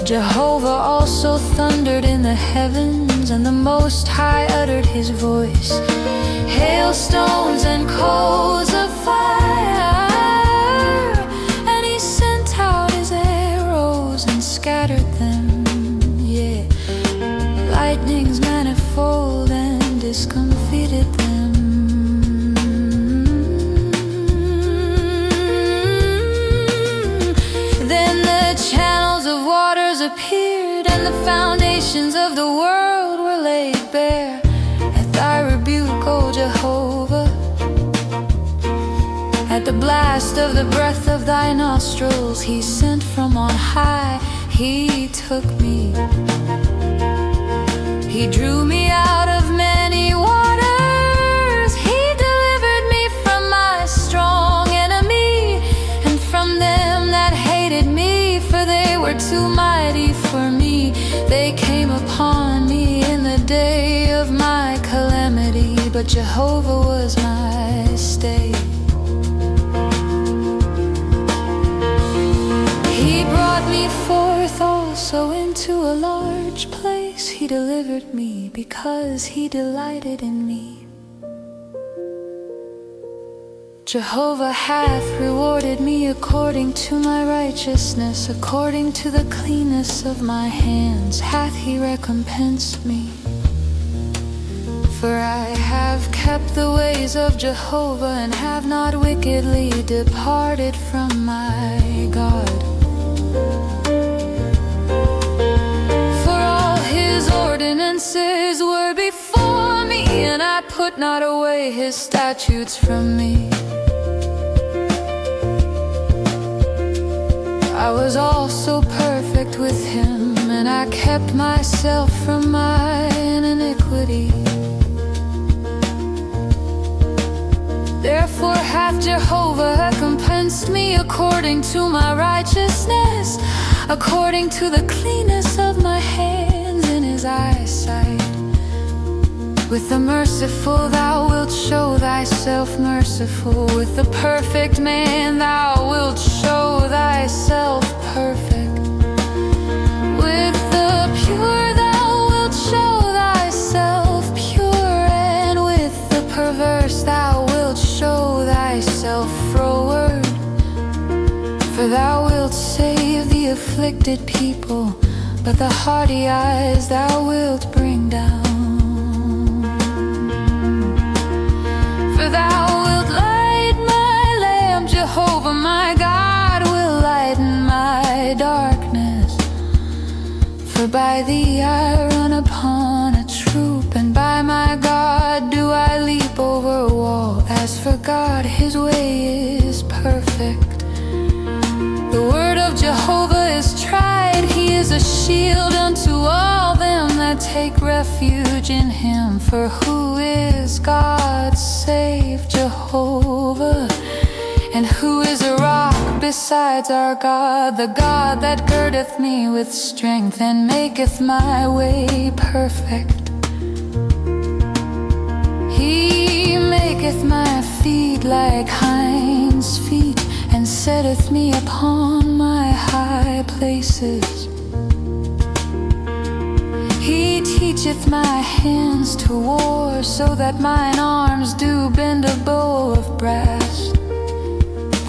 Jehovah also thundered in the heavens, and the Most High uttered his voice. Hailstones and coals of fire, and he sent out his arrows and scattered them. Yeah, lightnings manifold and discomfited them. Then the channels of waters appeared, and the foundations of the world were laid bare. At thy rebuke, O Jehovah, at the blast of the breath of thy nostrils, he sent from on high, he took me. He drew me out of many waters. He delivered me from my strong enemy, and from them that hated me, for they were too mighty for me. They came upon me in the day of my calamity, but Jehovah was my stay. He brought me forth also into a large place. He delivered me because he delighted in me. Jehovah hath rewarded me according to my righteousness, according to the cleanness of my hands hath he recompensed me. For I have kept the ways of Jehovah, and have not wickedly departed from my God. For all his ordinances were before me, and I put not away his statutes from me. I was also perfect with him, and I kept myself from mine iniquity. Therefore hath Jehovah recompensed me according to my righteousness, according to the cleanness of my hands in his eyesight. With the merciful thou wilt show thyself merciful, with the perfect man thou wilt show thyself perfect. With the pure thou wilt show thyself pure, and with the perverse thou wilt show thyself froward. For thou wilt save the afflicted people, but the haughty eyes thou wilt bring down. For thou wilt light my lamp, Jehovah my God will lighten my darkness. For by thee I run upon a troop, and by my God do I leap over a wall. As for God, his way is perfect. The word of Jehovah is tried, he is a shield unto all them that take refuge in Him. For who is God save Jehovah? And who is a rock besides our God? The God that girdeth me with strength and maketh my way perfect. He maketh my feet like hinds' feet, and setteth me upon my high places. He teacheth my hands to war, so that mine arms do bend a bow of brass.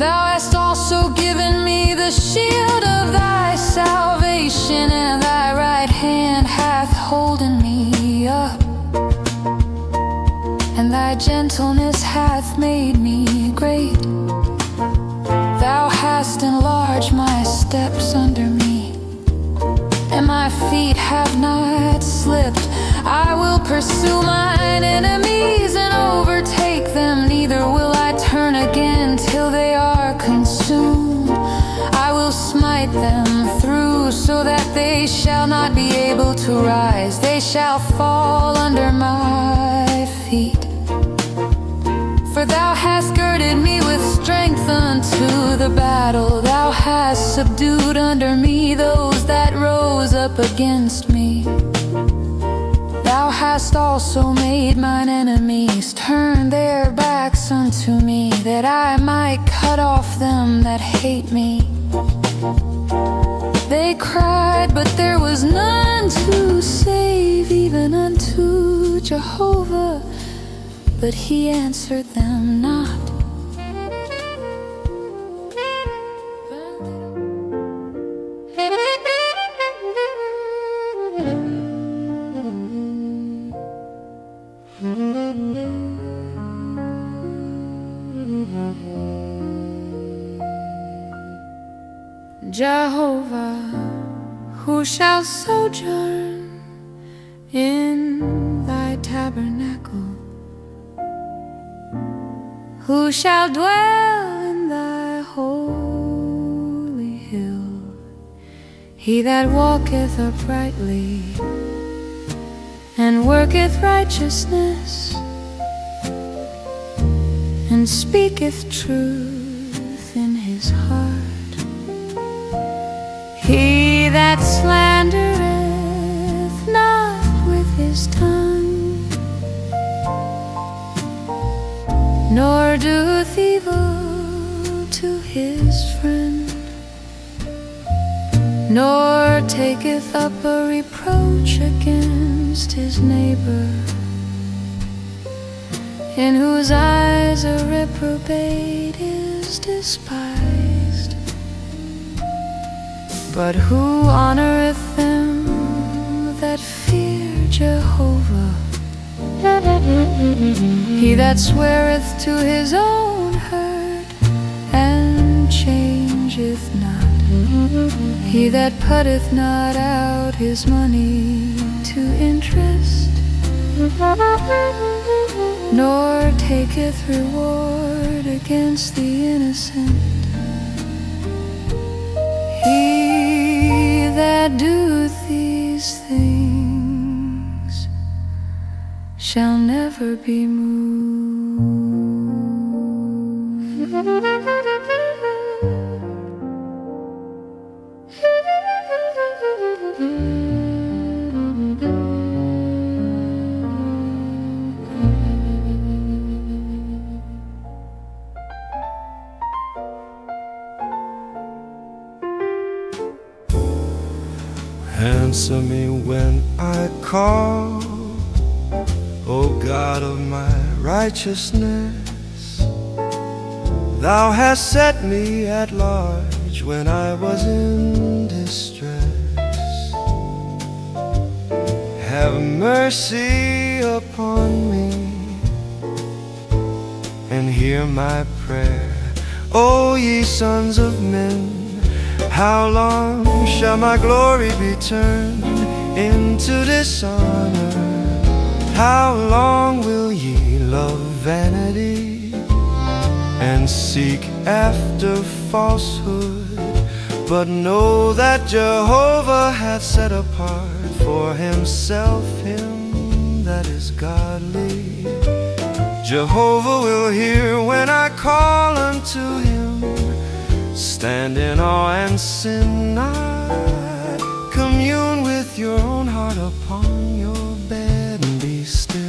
Thou hast also given me the shield of thy salvation, and thy right hand hath holden me up, and thy gentleness hath made me great. Thou hast enlarged my steps under me, and my feet have not slipped. I will pursue mine enemies and overtake them, neither will I turn again till they are consumed. I will smite them through, so that they shall not be able to rise. They shall fall under my feet. For thou hast girded me with strength unto the battle. Thou hast subdued under me those that rose up against me. Thou hast also made mine enemies turn their backs unto me, that I might cut off them that hate me. They cried, but there was none to save, even unto Jehovah, but He answered them not. Jehovah, who shall sojourn in thy tabernacle? Who shall dwell in thy holy hill? He that walketh uprightly and worketh righteousness and speaketh truth in his heart. He that slandereth not with his tongue, nor doeth evil to his friend, nor taketh up a reproach against his neighbor, in whose eyes a reprobate is despised, but who honoreth them that fear Jehovah. He that sweareth to his own hurt and changeth not, he that putteth not out his money to interest, nor taketh reward against the innocent. He that doeth these things shall never be moved. Answer me when I call, O God of my righteousness. Thou hast set me at large when I was in distress. Have mercy upon me and hear my prayer, O ye sons of men. How long shall my glory be turned into dishonor? How long will ye love vanity and seek after falsehood? But know that Jehovah hath set apart for himself him that is godly. Jehovah will hear when I call unto him. Stand in awe and sin not. Commune with your own heart upon your bed and be still.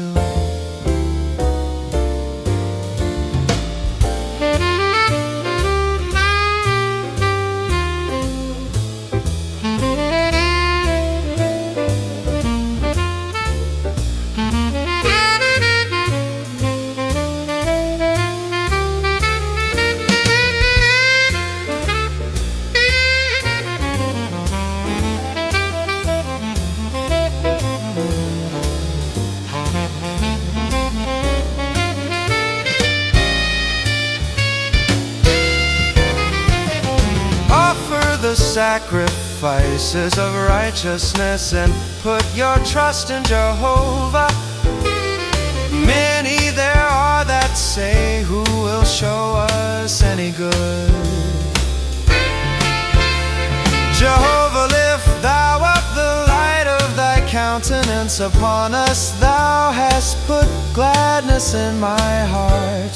The sacrifices of righteousness and put your trust in Jehovah. Many there are that say, who will show us any good? Jehovah, lift thou up the light of thy countenance upon us. Thou hast put gladness in my heart,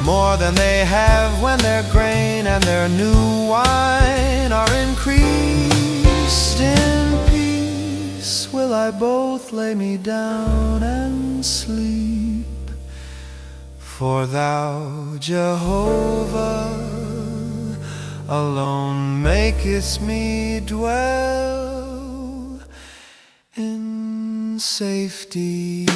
more than they have when their grain and their new wine are increased. In peace will I both lay me down and sleep, for thou, Jehovah, alone makest me dwell in safety.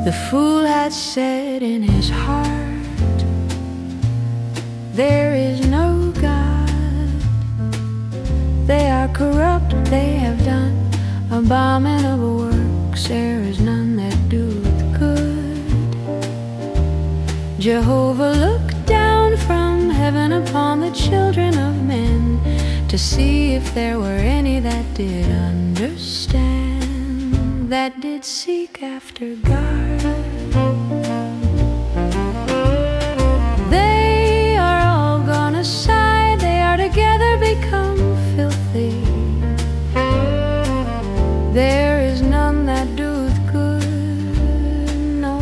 The fool had said in his heart, there is no God. They are corrupt, they have done abominable works. There is none that doeth good. Jehovah looked down from heaven upon the children of men, to see if there were any that did understand, that did seek after God. They are all gone aside, they are together become filthy. There is none that doeth good, no,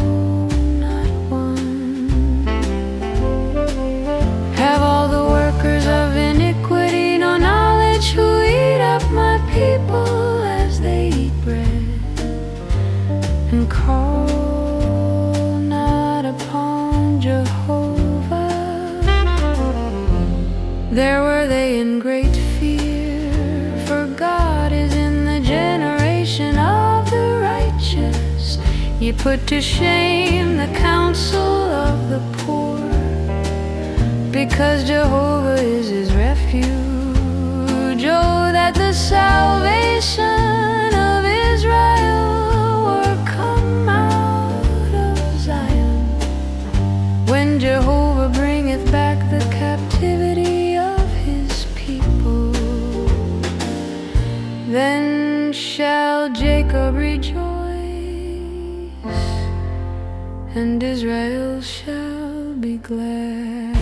not one. Have all the workers of iniquity no knowledge, who eat up my people as they eat bread, and call not upon Jehovah? There were they in great fear, for God is in the generation of the righteous. Ye put to shame the counsel of the poor, because Jehovah is his refuge. Oh, that the salvation of Israel were come out of Zion, when Jehovah bringeth back the captivity of his people. Then shall Jacob rejoice, and Israel shall be glad.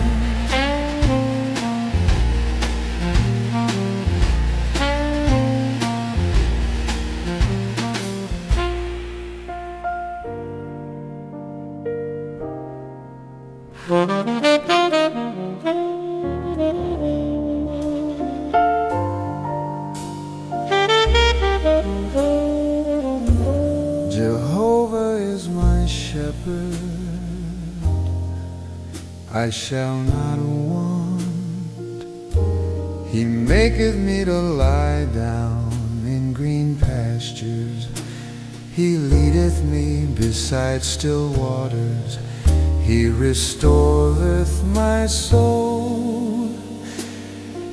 Jehovah is my shepherd, I shall not want. He maketh me to lie down in green pastures. He leadeth me beside still waters. He restoreth my soul.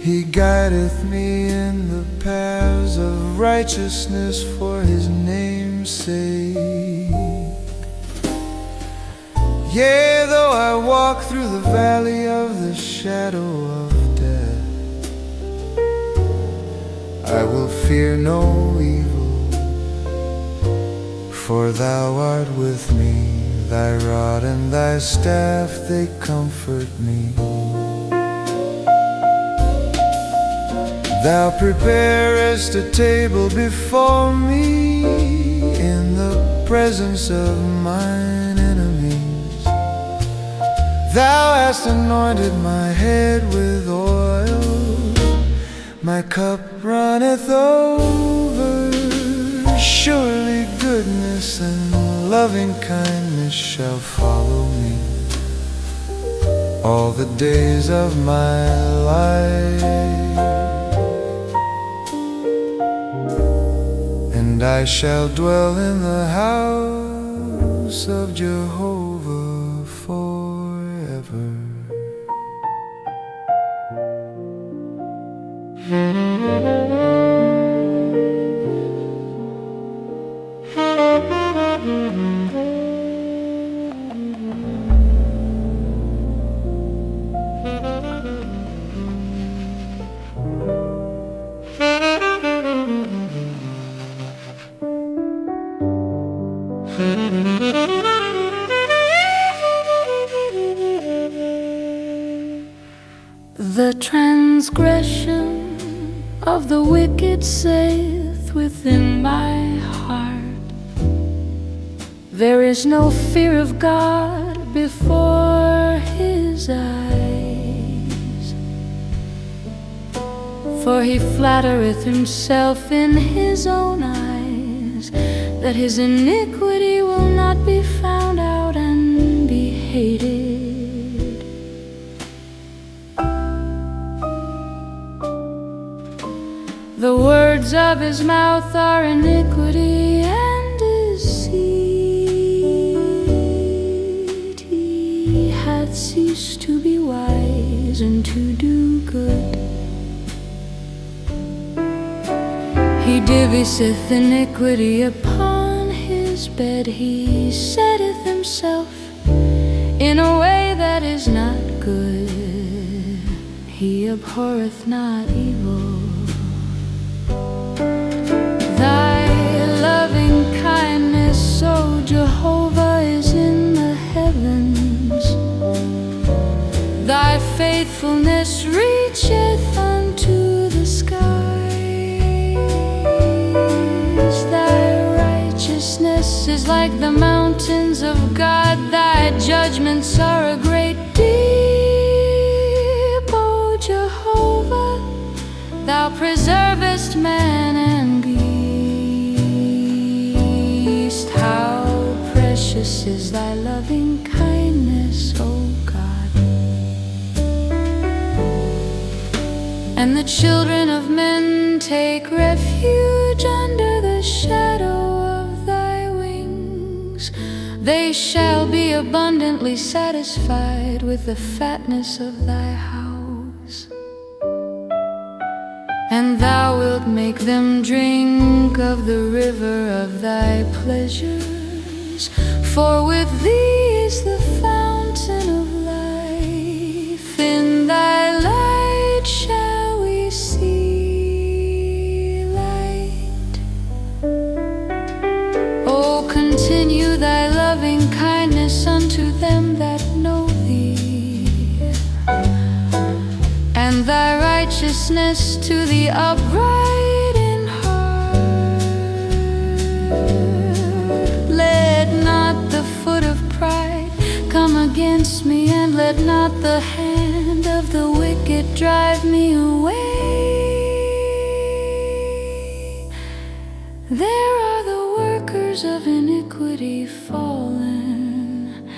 He guideth me in the paths of righteousness for his name's sake. Yea, though I walk through the valley of the shadow of death, I will fear no evil, for thou art with me. Thy rod and thy staff, they comfort me. Thou preparest a table before me in the presence of mine enemies. Thou hast anointed my head with oil, my cup runneth over. Surely goodness and loving kindness shall follow me all the days of my life, and I shall dwell in the house of Jehovah forever. The transgression of the wicked saith within my heart, there is no fear of God before his eyes. For he flattereth himself in his own eyes, that his iniquity will not be found out and be hated. The words of his mouth are iniquity and deceit. He hath ceased to be wise and to do good. He deviseth iniquity upon his bed. He setteth himself in a way that is not good. He abhorreth not evil. Thy loving kindness, O Jehovah, is in the heavens. Thy faithfulness reacheth unto the skies. Thy righteousness is like the mountains of God. Thy judgments are a great deep, O Jehovah. Thou preservest man and beast. How precious is thy loving kindness, O God. And the children of men take refuge under the shadow of thy wings. They shall be abundantly satisfied with the fatness of thy house. And thou wilt make them drink of the river of thy pleasures. For with thee is the fountain of life. In thy light shall we see light. O continue thy loving kindness unto them that know thee, and thy righteousness to the upright in heart. Let not the foot of pride come against me, and let not the hand of the wicked drive me away. There are the workers of iniquity fallen.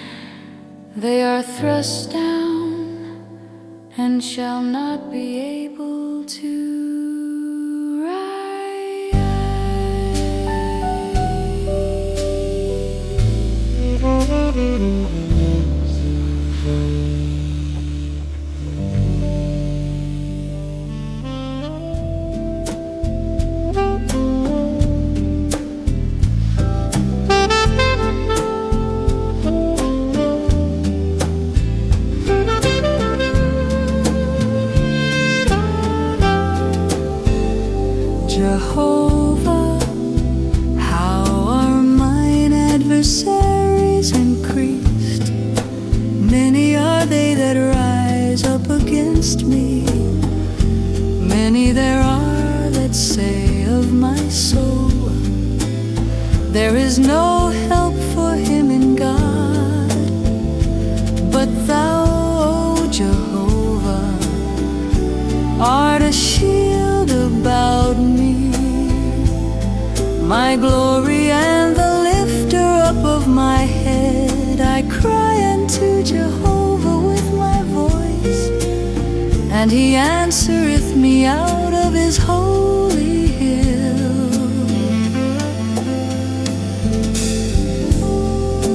They are thrust down and shall not be able to rise. enemies increased. Many are they that rise up against me. Many there are that say of my soul, there is no help for him in God. But thou, O Jehovah, art a shield about me, my glory and the lifter up of my head. I cry unto Jehovah with my voice, and he answereth me out of his holy hill.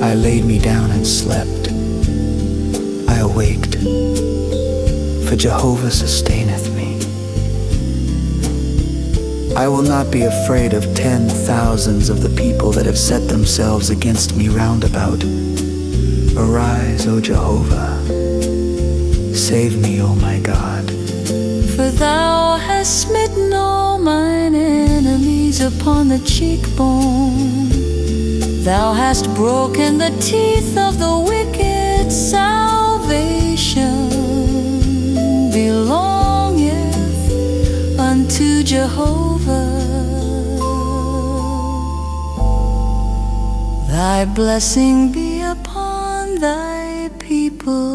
I laid me down and slept. I awaked, for Jehovah sustaineth me. I will not be afraid of 10,000s of the people that have set themselves against me round about. Arise, O Jehovah, save me, O my God. For thou hast smitten all mine enemies upon the cheekbone. Thou hast broken the teeth of the wicked. Salvation belongeth unto Jehovah. Thy blessing be upon thy people.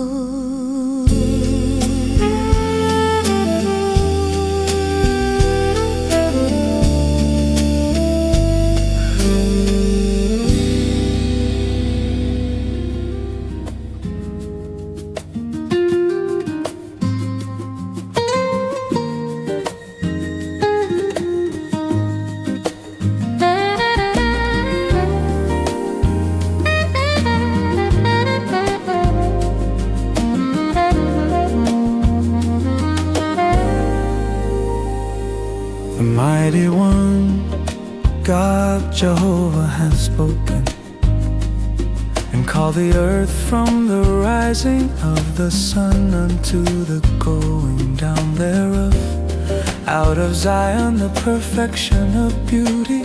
The mighty one, God Jehovah, has spoken, and called the earth from the rising of the sun unto the going down thereof. Out of Zion the perfection of beauty,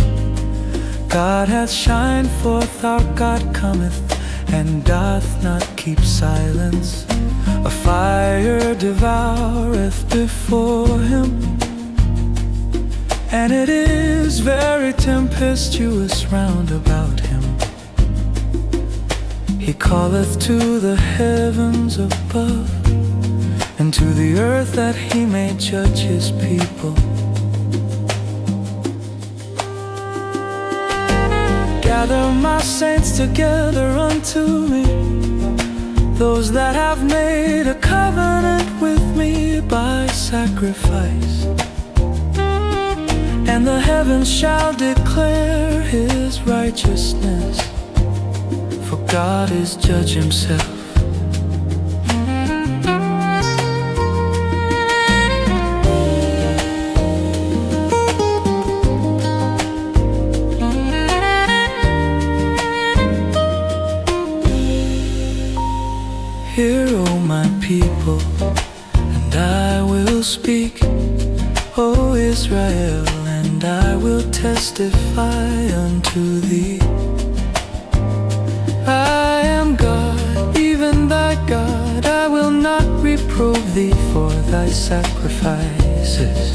God hath shined forth, our God cometh, and doth not keep silence. A fire devoureth before him, and it is very tempestuous round about him. He calleth to the heavens above, and to the earth that he may judge his people. Gather my saints together unto me, those that have made a covenant with me by sacrifice. And the heavens shall declare his righteousness, for God is judge himself. Hear, O my people, and I will speak, O Israel, and I will testify unto thee. I am God, even thy God. I will not reprove thee for thy sacrifices,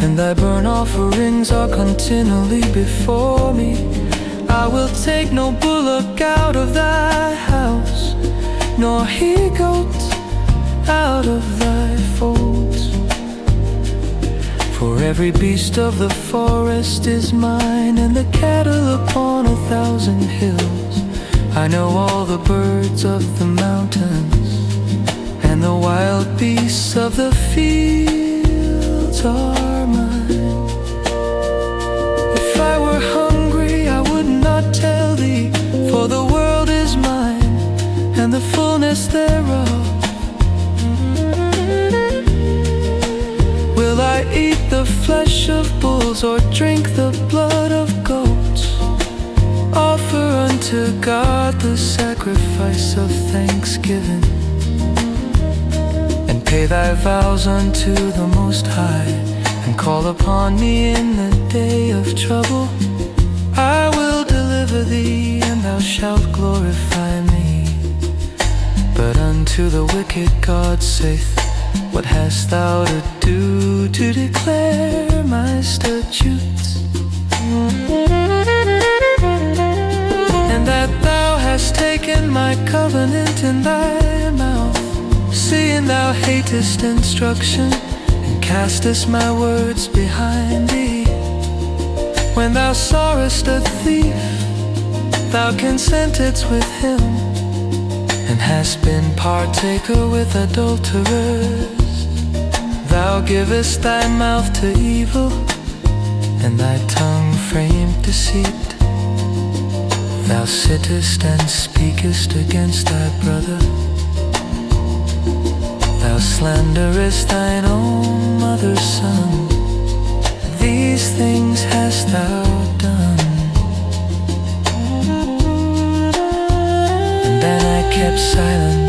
and thy burnt offerings are continually before me. I will take no bullock out of thy house, nor he-goat out of thy folds. For every beast of the forest is mine, and the cattle upon 1,000 hills. I know all the birds of the mountains, and the wild beasts of the fields are mine. If I were hungry, I would not tell thee, for the world is mine, and the fullness thereof. Will I eat the flesh of bulls, or drink the blood of goats? Offer unto God the sacrifice of thanksgiving, and pay thy vows unto the Most High, and call upon me in the day of trouble. I will deliver deliver thee, and thou shalt glorify me. But unto the wicked God saith, what hast thou to do to declare my statutes? And that thou hast taken my covenant in thy mouth, seeing thou hatest instruction, and castest my words behind thee. When thou sawest a thief, thou consentedst with him, and hast been partaker with adulterers. Thou givest thy mouth to evil, and thy tongue framed deceit. Thou sittest and speakest against thy brother. Thou slanderest thine own mother's son. These things hast thou done. And then I kept silence.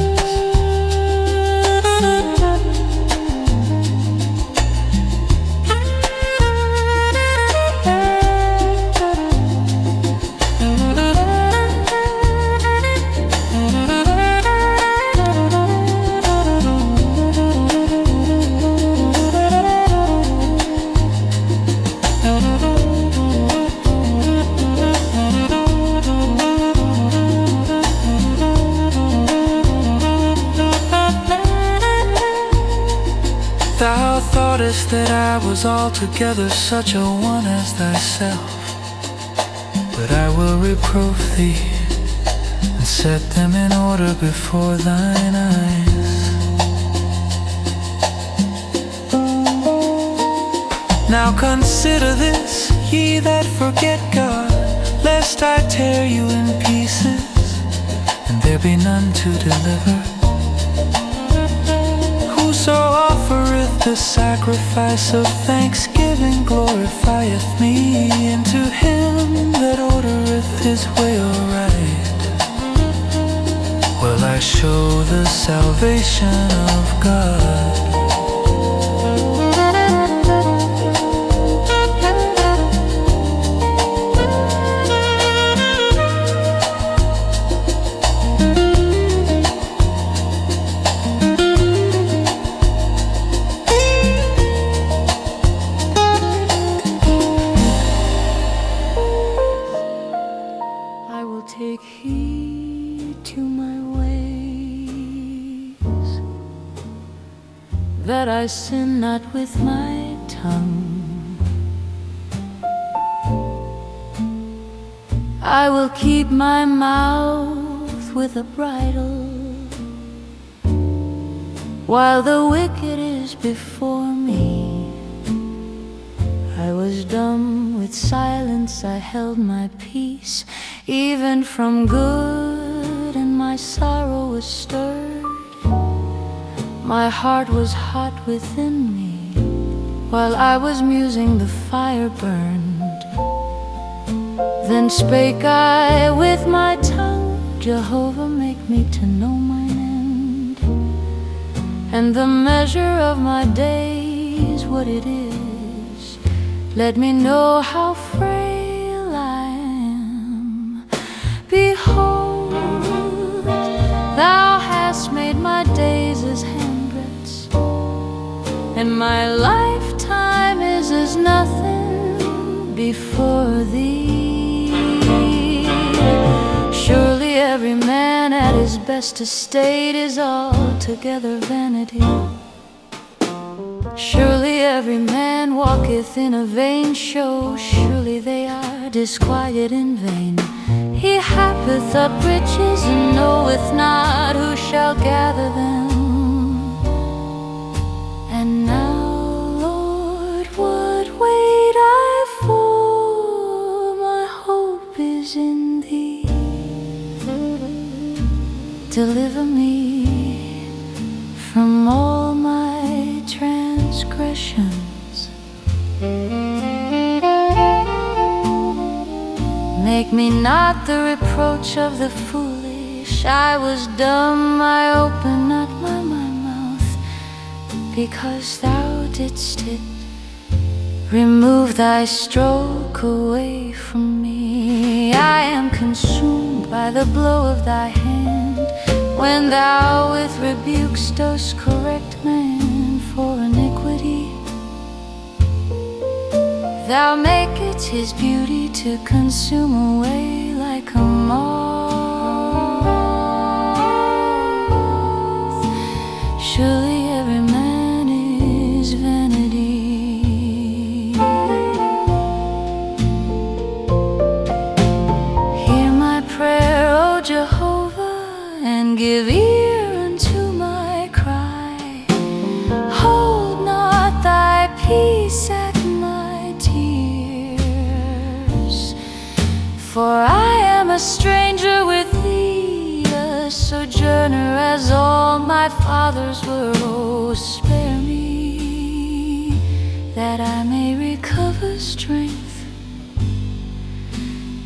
Thou thoughtest that I was altogether such a one as thyself. But I will reprove thee, and set them in order before thine eyes. Now consider this, ye that forget God, lest I tear you in pieces, and there be none to deliver. Whoso offereth the sacrifice of thanksgiving glorifieth me, and to him that ordereth his way aright will I show the salvation of God. Take heed to my ways, that I sin not with my tongue. I will keep my mouth with a bridle, while the wicked is before me. I was dumb with silence, I held my peace, even from good, and my sorrow was stirred. My heart was hot within me, while I was musing the fire burned. Then spake I with my tongue, Jehovah, make me to know mine end, and the measure of my days, what it is. Let me know how frail I am. Behold, thou hast made my days as handbreadths, and my lifetime is as nothing before thee. Surely every man at his best estate is altogether vanity. Surely every man walketh in a vain show, surely they are disquiet in vain. He happeth up riches and knoweth not who shall gather them. And now, Lord, what wait I for? My hope is in thee. Deliver me from all my transgressions. Make me not the reproach of the foolish. I was dumb, I opened not my mouth, because thou didst it. Remove thy stroke away from me. I am consumed by the blow of thy hand, when thou with rebukes dost correct man for iniquity. Thou makest his beauty to consume away like a moth. Surely every man is vanity. Hear my prayer, O Jehovah, and give ear unto my cry. Hold not thy peace at my tears, for I am a stranger with thee, a sojourner as all my fathers were. Oh, spare me, that I may recover strength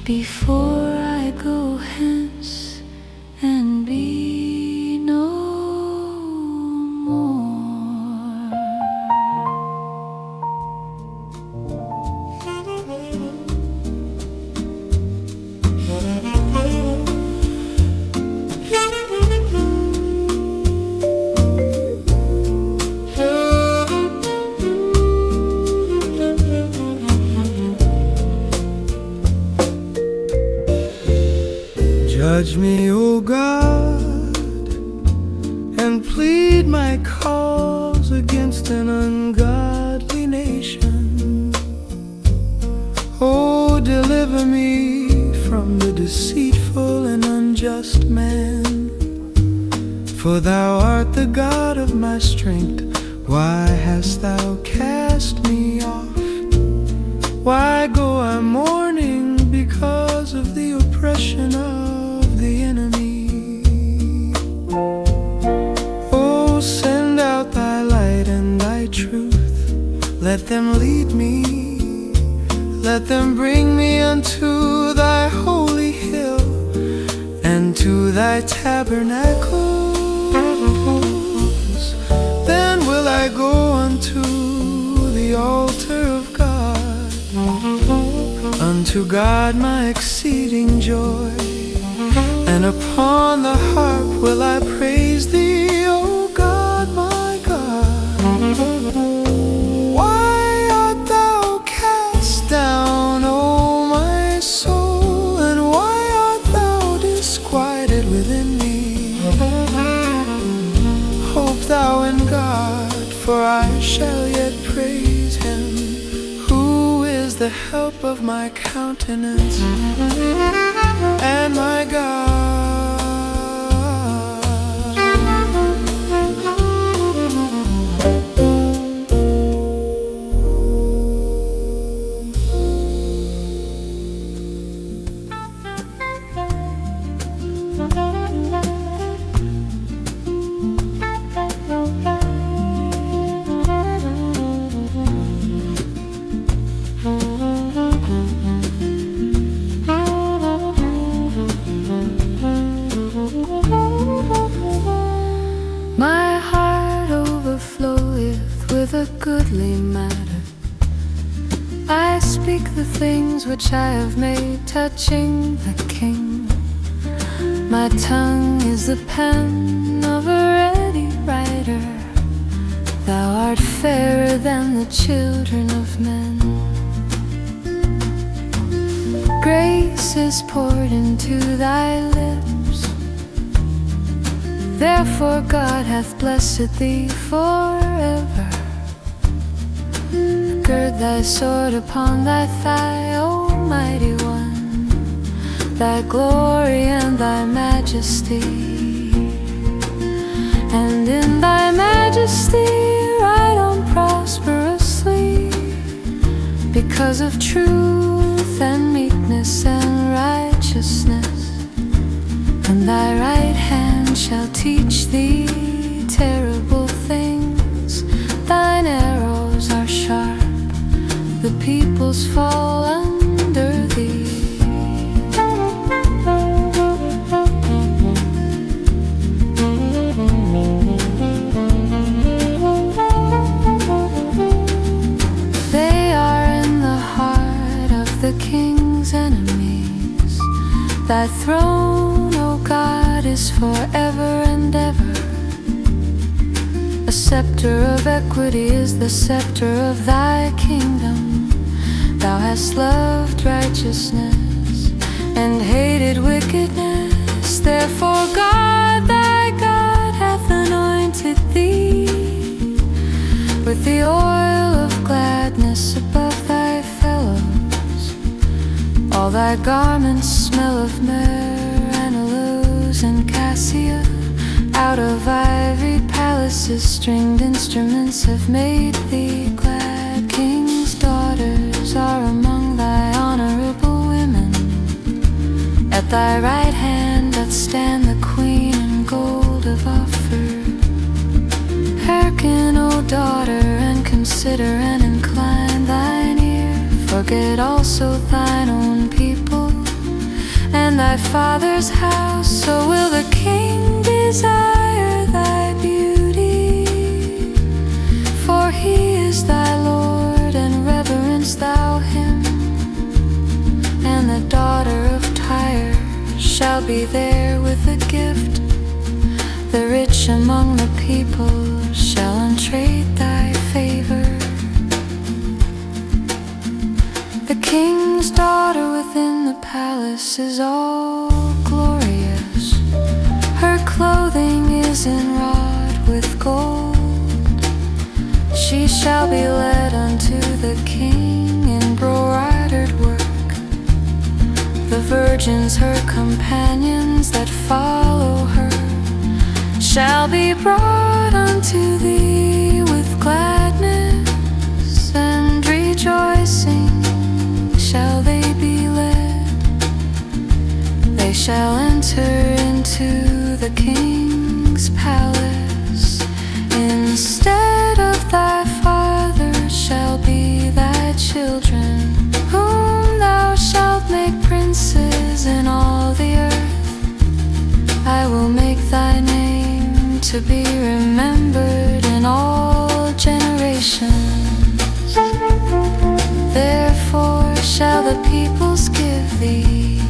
before I go hence and be no more. Judge me, O God, and plead my cause against an ungodly nation. Oh, deliver me from the deceitful and unjust man. For thou art the God of my strength. Why hast thou cast me off? Why go I mourning because of the oppression of the enemy? Oh, send out thy light and thy truth. Let them lead me. Let them bring me unto thy holy hill and to thy tabernacles. Then will I go unto the altar of God, unto God my exceeding joy. And upon the harp will I praise thee, O God, my God. Why art thou cast down, O my soul, and why art thou disquieted within me? Hope thou in God, for I shall yet praise him, who is the help of my countenance and my God. My heart overfloweth with a goodly matter. I speak the things which I have made touching the King. My tongue is the pen of a ready writer. Thou art fairer than the children of men. Grace is poured into thy lips. Therefore God hath blessed thee forever. Gird thy sword upon thy thigh, O mighty one, thy glory and thy majesty. And in thy majesty ride on prosperously, because of truth and meekness and righteousness. And thy right hand shall teach thee terrible things. Thine arrows are sharp, the peoples fall under thee. They are in the heart of the king's enemies. God is forever and ever. A scepter of equity is the scepter of thy kingdom. Thou hast loved righteousness and hated wickedness. Therefore God, thy God, hath anointed thee with the oil of gladness above thy fellows. All thy garments smell of myrrh and aloes and cassia. Out of ivory palaces stringed instruments have made thee glad. King's daughters are among thy honorable women. At thy right hand doth stand the queen in gold of Afar. Hearken, O daughter, and consider and incline thine ear. Forget also thine own people and thy father's house. So will the king desire thy beauty, for he is thy Lord, and reverence thou him. And the daughter of Tyre shall be there with a gift. The rich among the people shall entreat thy favor. The king's daughter within the palace is all glorious. Her clothing is enwrought with gold. She shall be led unto the king in broidered work. The virgins, her companions that follow her, shall be brought unto thee with gladness and rejoicing shall they be led. They shall enter into the king's palace. Instead of thy fathers shall be thy children, whom thou shalt make princes in all the earth. I will make thy name to be remembered in all generations. Therefore shall the peoples give thee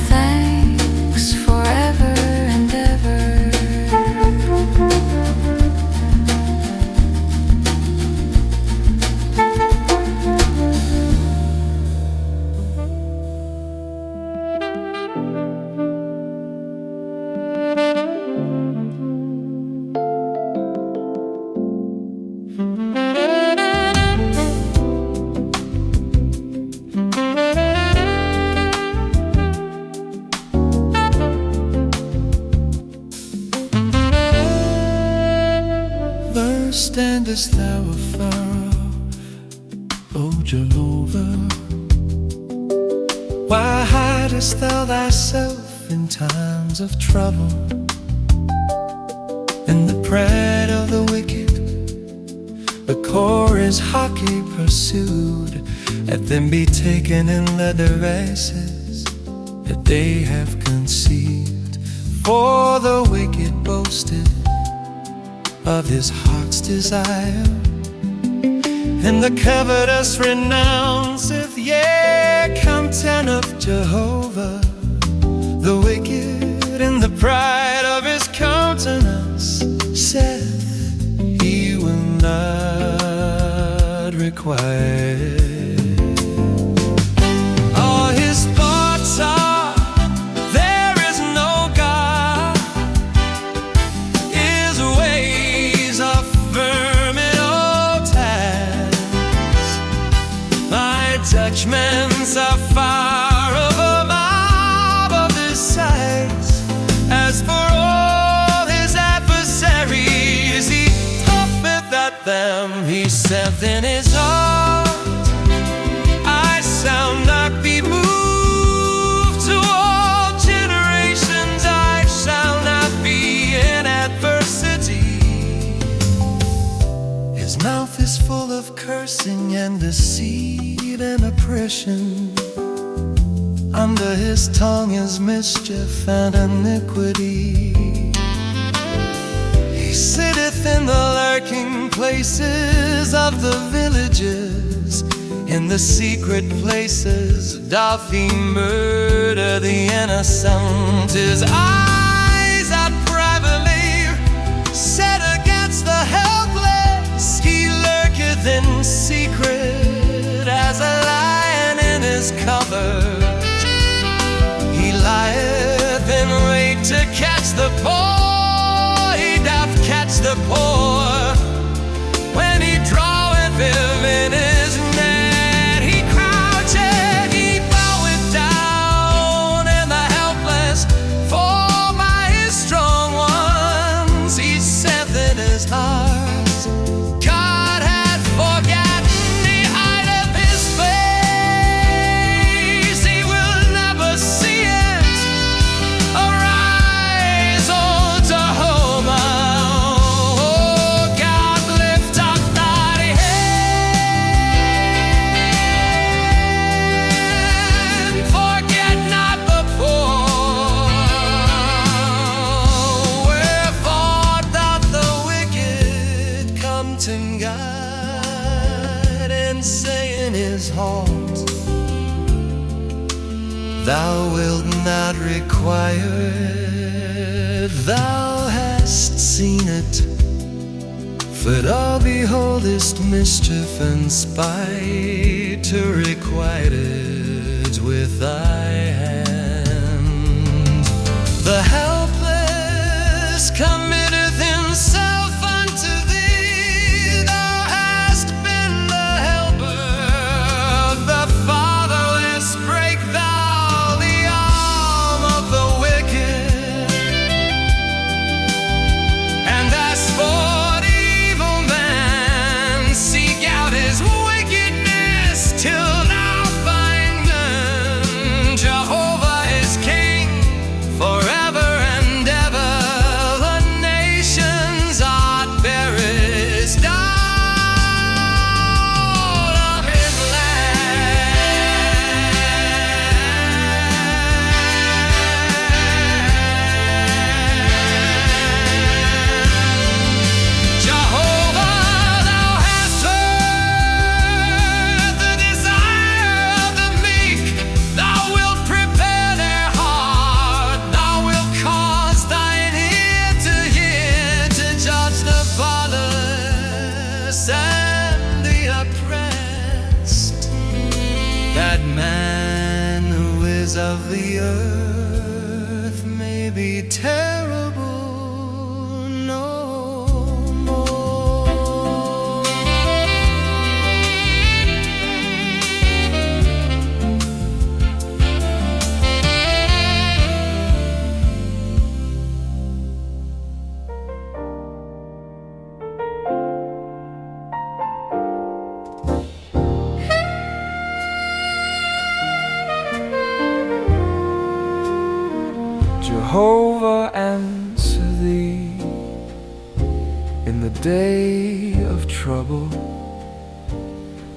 thanks forever and ever. Standest thou afar off, O Jehovah? Why hidest thou thyself in times of trouble? In the pride of the wicked, the chorus hockey pursued. Let them be taken in the devices that they have conceived. For the wicked boasted of his heart's desire, and the covetous renounceth, yea, content of Jehovah. The wicked in the pride of his countenance saith, he will not require. All his thoughts are, there is no God. His ways are firm in old times. My judgments are far over mob of this size. As for all his adversaries, he puffeth at them. He saith in his heart, I shall not be moved. To all generations I shall not be in adversity. His mouth is full of cursing and deceit and oppression. Under his tongue is mischief and iniquity. He sitteth in the lurking places of the villages. In the secret places doth he murder the innocent. His eyes are privately set against the helpless. He lurketh in secret as a lion in his covert. He lieth in wait to catch the poor. He doth catch the poor when he draweth him in his net. He croucheth, he boweth down, and the helpless fall by his strong ones. He saith in his heart, God hath forgotten the height of his face. He will never see it. Arise, O Jehovah. God and say in his heart, Thou wilt not require it. Thou hast seen it, for thou beholdest mischief and spite to requite it with thy hand. The helpless committeth himself unto thee. And the oppressed, that man who is of the earth may be terrible no more. Jehovah, answer thee in the day of trouble.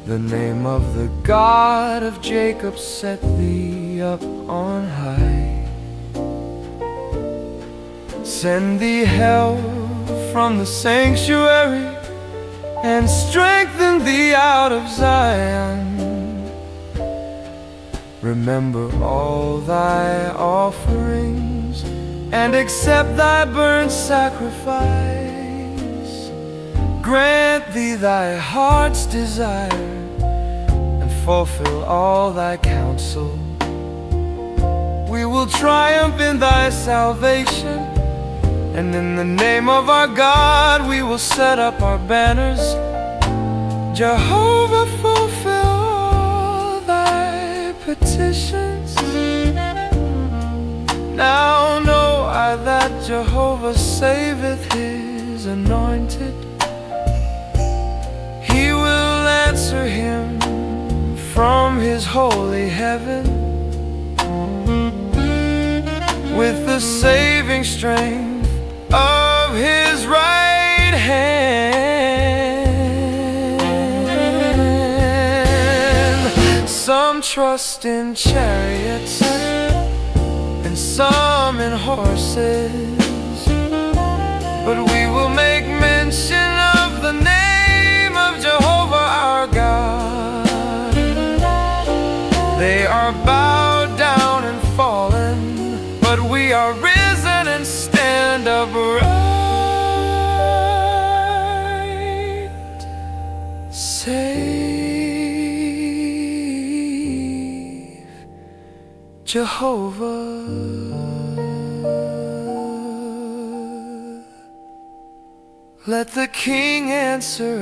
The name of the God of Jacob set thee up on high. Send thee help from the sanctuary and strengthen thee out of Zion. Remember all thy offerings and accept thy burnt sacrifice. Grant thee thy heart's desire and fulfill all thy counsel. We will triumph in thy salvation, and in the name of our God we will set up our banners. Jehovah, fulfill all thy petitions. Now know I that Jehovah saveth his anointed. He will answer him from his holy heaven with the saving strength of his right hand. Some trust in chariots and some in horses, but we will make mention of the name of Jehovah our God. They are bowed down and fallen, but we are risen and stand upright. Save Jehovah. Let the King answer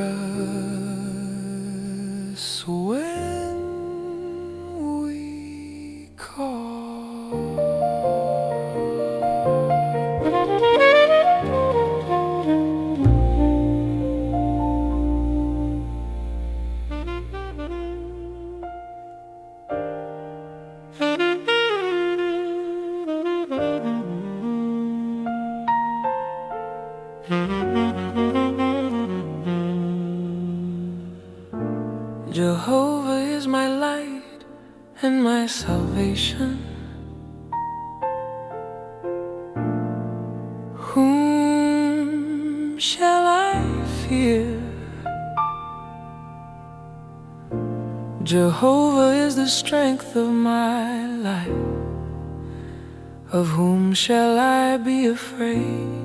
us when we call. Jehovah is my light and my salvation. Whom shall I fear? Jehovah is the strength of my life. Of whom shall I be afraid?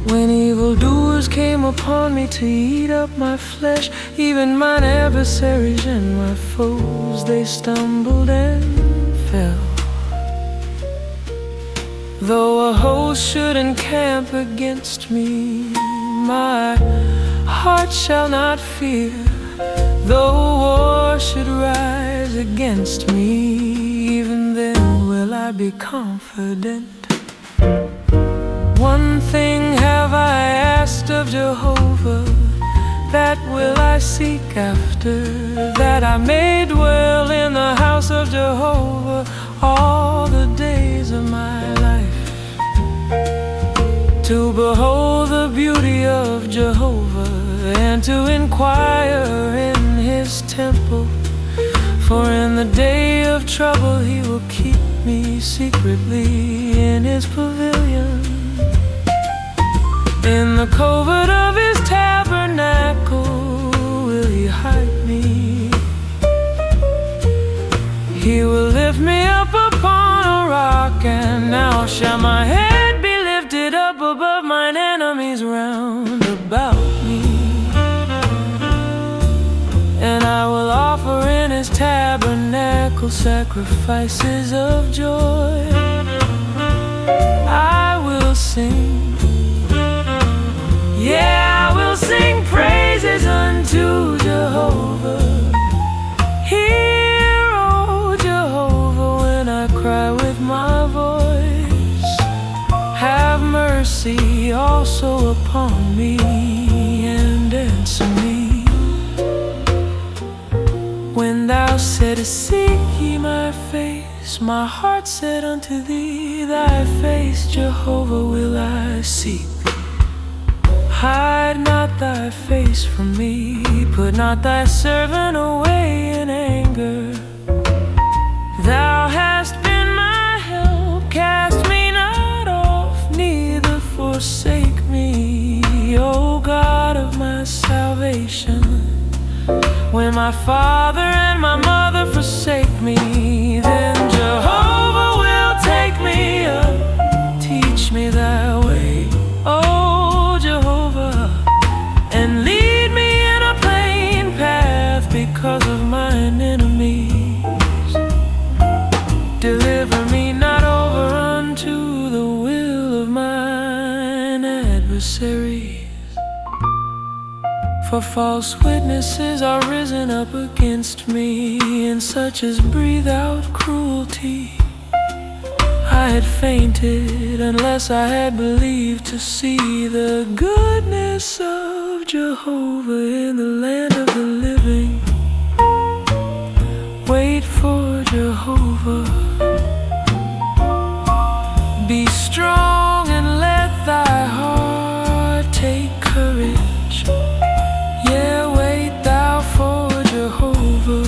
When evildoers came upon me to eat up my flesh, even mine adversaries and my foes, they stumbled and fell. Though a host should encamp against me, my heart shall not fear. Though war should rise against me, even then will I be confident. One thing have I asked of Jehovah, that will I seek after, that I may dwell in the house of Jehovah all the days of my life, to behold the beauty of Jehovah and to inquire in His temple. For in the day of trouble He will keep me secretly in His pavilion. In the covert of His tabernacle will He hide me. He will lift me up upon a rock, and now shall my head be lifted up above mine enemies round about me. And I will offer in His tabernacle sacrifices of joy. I will sing, yeah, I will sing praises unto Jehovah. Hear, O Jehovah, when I cry with my voice. Have mercy also upon me and answer me. When thou saidst, seek ye my face, my heart said unto thee, thy face, Jehovah, will I seek. Hide not thy face from me, put not thy servant away in anger. Thou hast been my help, cast me not off, neither forsake me, O God of my salvation. When my father and my mother forsake me, then Jehovah will take me up, teach me thy way, O Jehovah, and lead me in a plain path because of mine enemies. Deliver me not over unto the will of mine adversaries. For false witnesses are risen up against me, and such as breathe out cruelty. I had fainted unless I had believed to see the goodness of Jehovah in the land of the living. Wait for Jehovah. Be strong and let thy heart take courage. Yeah, wait thou for Jehovah.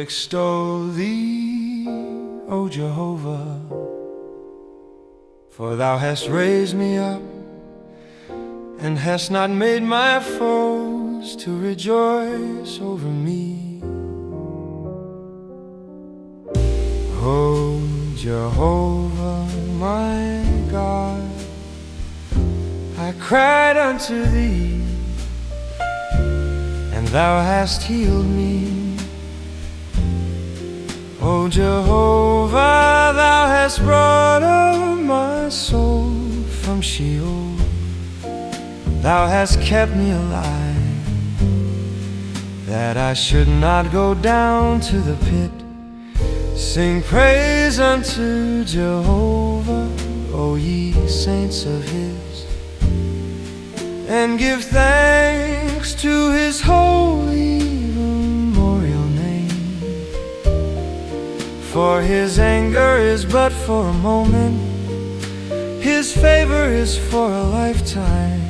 extol thee, O Jehovah, for thou hast raised me up, and hast not made my foes to rejoice over me. O Jehovah, my God, I cried unto thee, and thou hast healed me. O Jehovah, thou hast brought up my soul from Sheol. Thou hast kept me alive, that I should not go down to the pit. Sing praise unto Jehovah, O ye saints of his, and give thanks to his holy memorial name. For his anger is but for a moment, his favor is for a lifetime.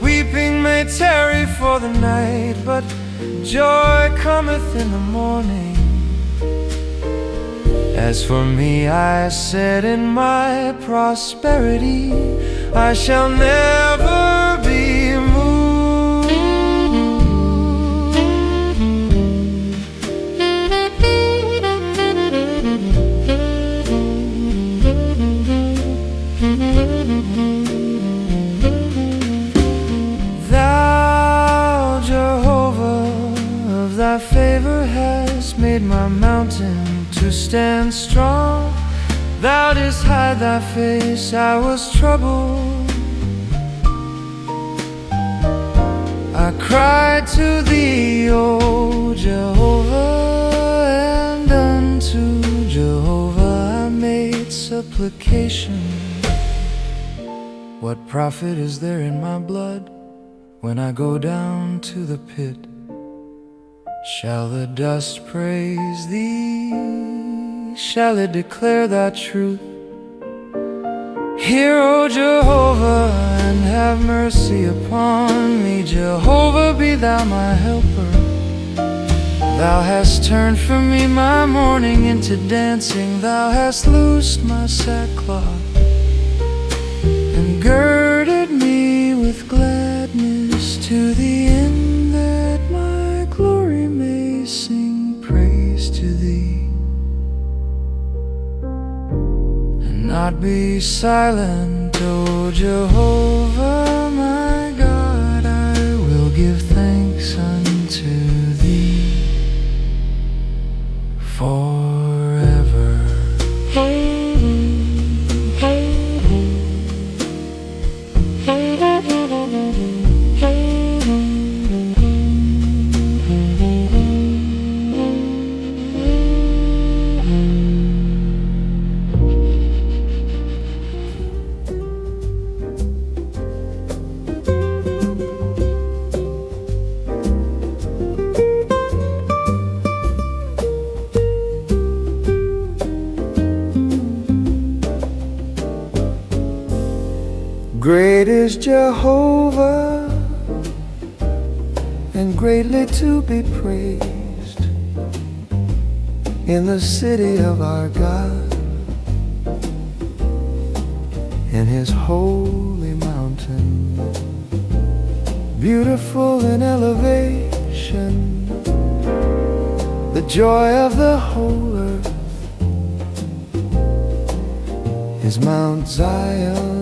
Weeping may tarry for the night, but joy cometh in the morning. As for me, I said in my prosperity, I shall never be moved. Thou, Jehovah, of thy favor hast made my mountain to stand strong. Thou didst hide thy face, I was troubled. I cried to thee, O Jehovah, and unto Jehovah I made supplication. What profit is there in my blood when I go down to the pit? Shall the dust praise thee? Shall it declare thy truth? Hear, O Jehovah, and have mercy upon me. Jehovah, be thou my helper. Thou hast turned from me my mourning into dancing. Thou hast loosed my sackcloth and girded me with gladness, to the end that my glory may sing praise to thee, and not be silent. O Jehovah, my God, I will give thanks unto thee forever. Great is Jehovah, and greatly to be praised in the city of our God, in his holy mountain, beautiful in elevation, the joy of the whole earth is Mount Zion.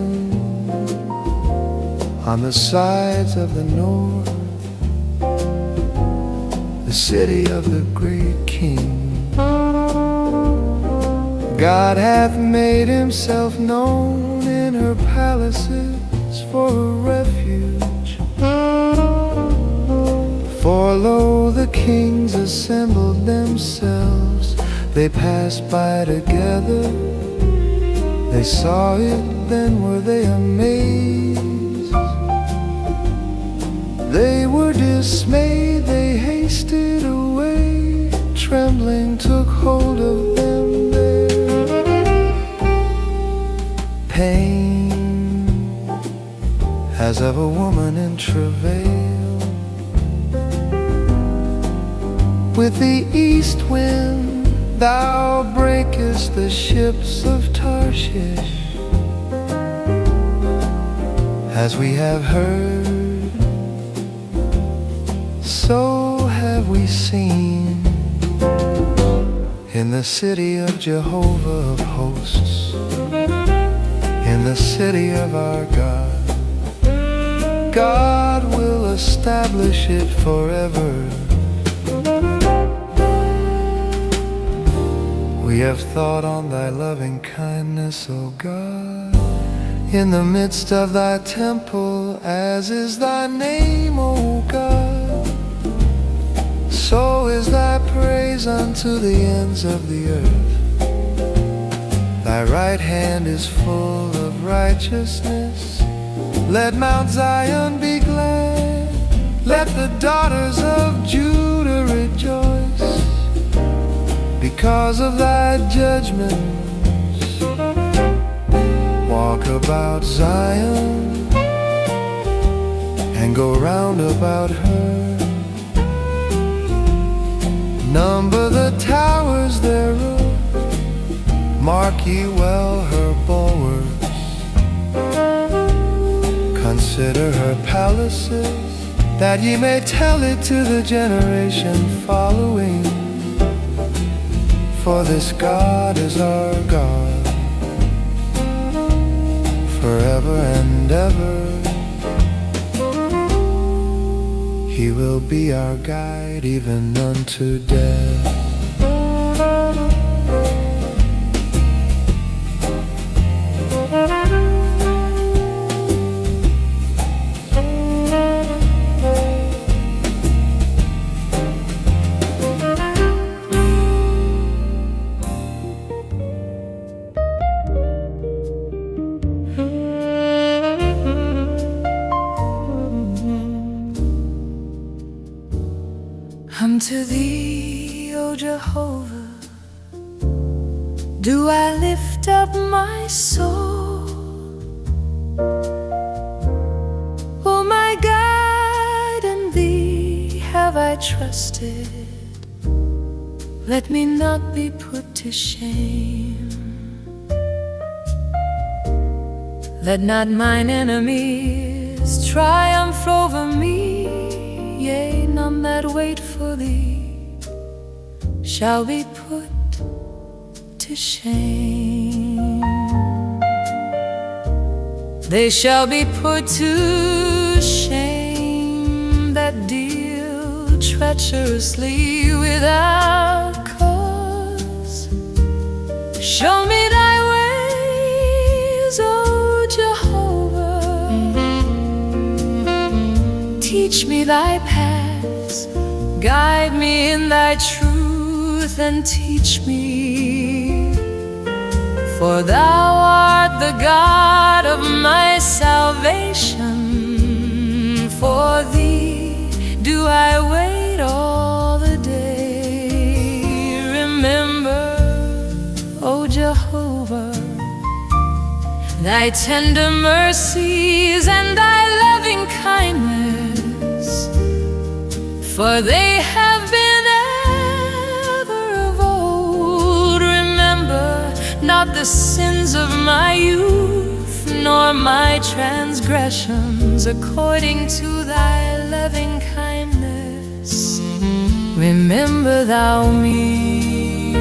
On the sides of the north, the city of the great King. God hath made himself known in her palaces for a refuge. For lo, the kings assembled themselves. They passed by together. They saw it, then were they amazed. They were dismayed, they hasted away. Trembling took hold of them there. Pain as of a woman in travail, With the east wind thou breakest the ships of Tarshish. As we have heard, so have we seen, in the city of Jehovah of hosts, in the city of our God. God will establish it forever. We have thought on thy loving kindness, O God, in the midst of thy temple, as is thy name, O God. So is thy praise unto the ends of the earth. Thy right hand is full of righteousness. Let Mount Zion be glad. Let the daughters of Judah rejoice because of thy judgments. Walk about Zion and go round about her. Number the towers thereof, mark ye well her bulwarks. Consider her palaces, that ye may tell it to the generation following. For this God is our God, forever and ever. He will be our guide even unto death. Unto thee, O Jehovah, do I lift up my soul. O my God, in thee have I trusted. Let me not be put to shame. Let not mine enemies triumph over me. Yea, none that wait for thee shall be put to shame. They shall be put to shame that deal treacherously without cause. Show me thy ways, O Jehovah. Teach me thy paths, guide me in thy truth and teach me. For thou art the God of my salvation. For thee do I wait all the day. Remember, O Jehovah, thy tender mercies and thy loving kindness, for they have been ever of old. Remember not the sins of my youth, nor my transgressions, according to thy loving kindness. Remember thou me,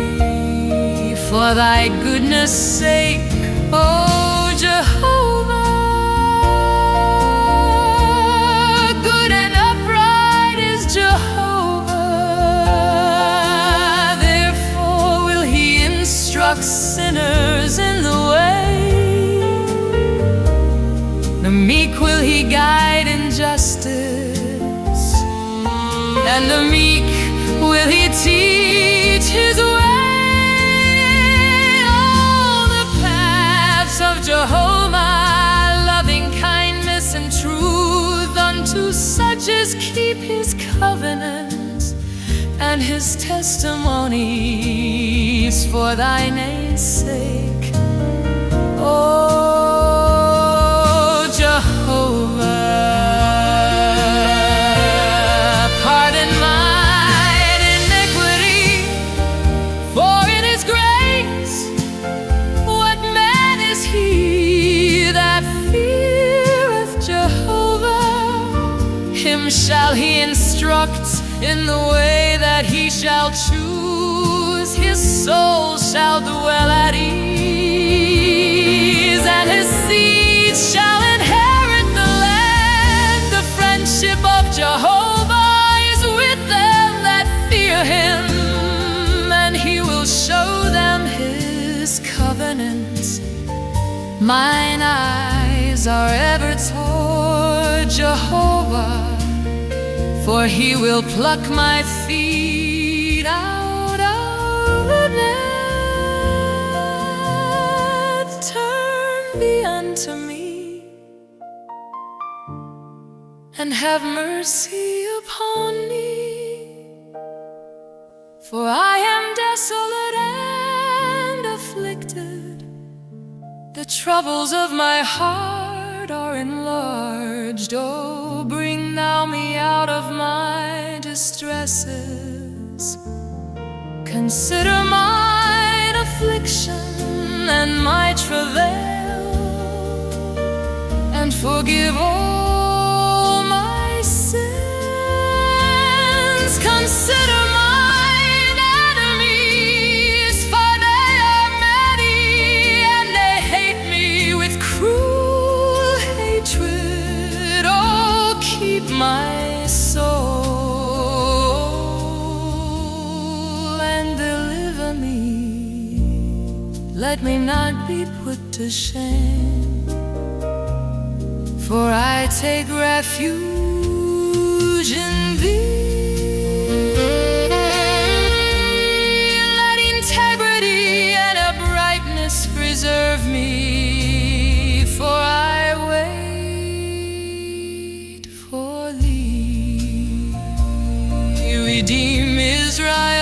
for thy goodness' sake, O Jehovah. Good and upright is Jehovah, therefore will he instruct sinners in the way. The meek will he guide in justice, and the meek will he teach his way. All the paths of Jehovah, loving kindness and truth unto such as keep his covenants and his testimonies for thy name's sake. O Jehovah, pardon my iniquity. Him shall he instruct in the way that he shall choose. His soul shall dwell at ease, and his seed shall inherit the land. The friendship of Jehovah is with them that fear him, and he will show them his covenant. Mine eyes are ever toward Jehovah, for he will pluck my feet out of the net. Turn thee unto me, and have mercy upon me, for I am desolate and afflicted. The troubles of my heart are enlarged. Oh, bring thou me out of my distresses. Consider mine affliction and my travail, and forgive all my sins. Consider mine enemies, for they are many, and they hate me with cruel hatred. Oh, keep my soul and deliver me. Let me not be put to shame, for I take refuge in thee. Let integrity and uprightness preserve me, for I wait for thee. Redeem Israel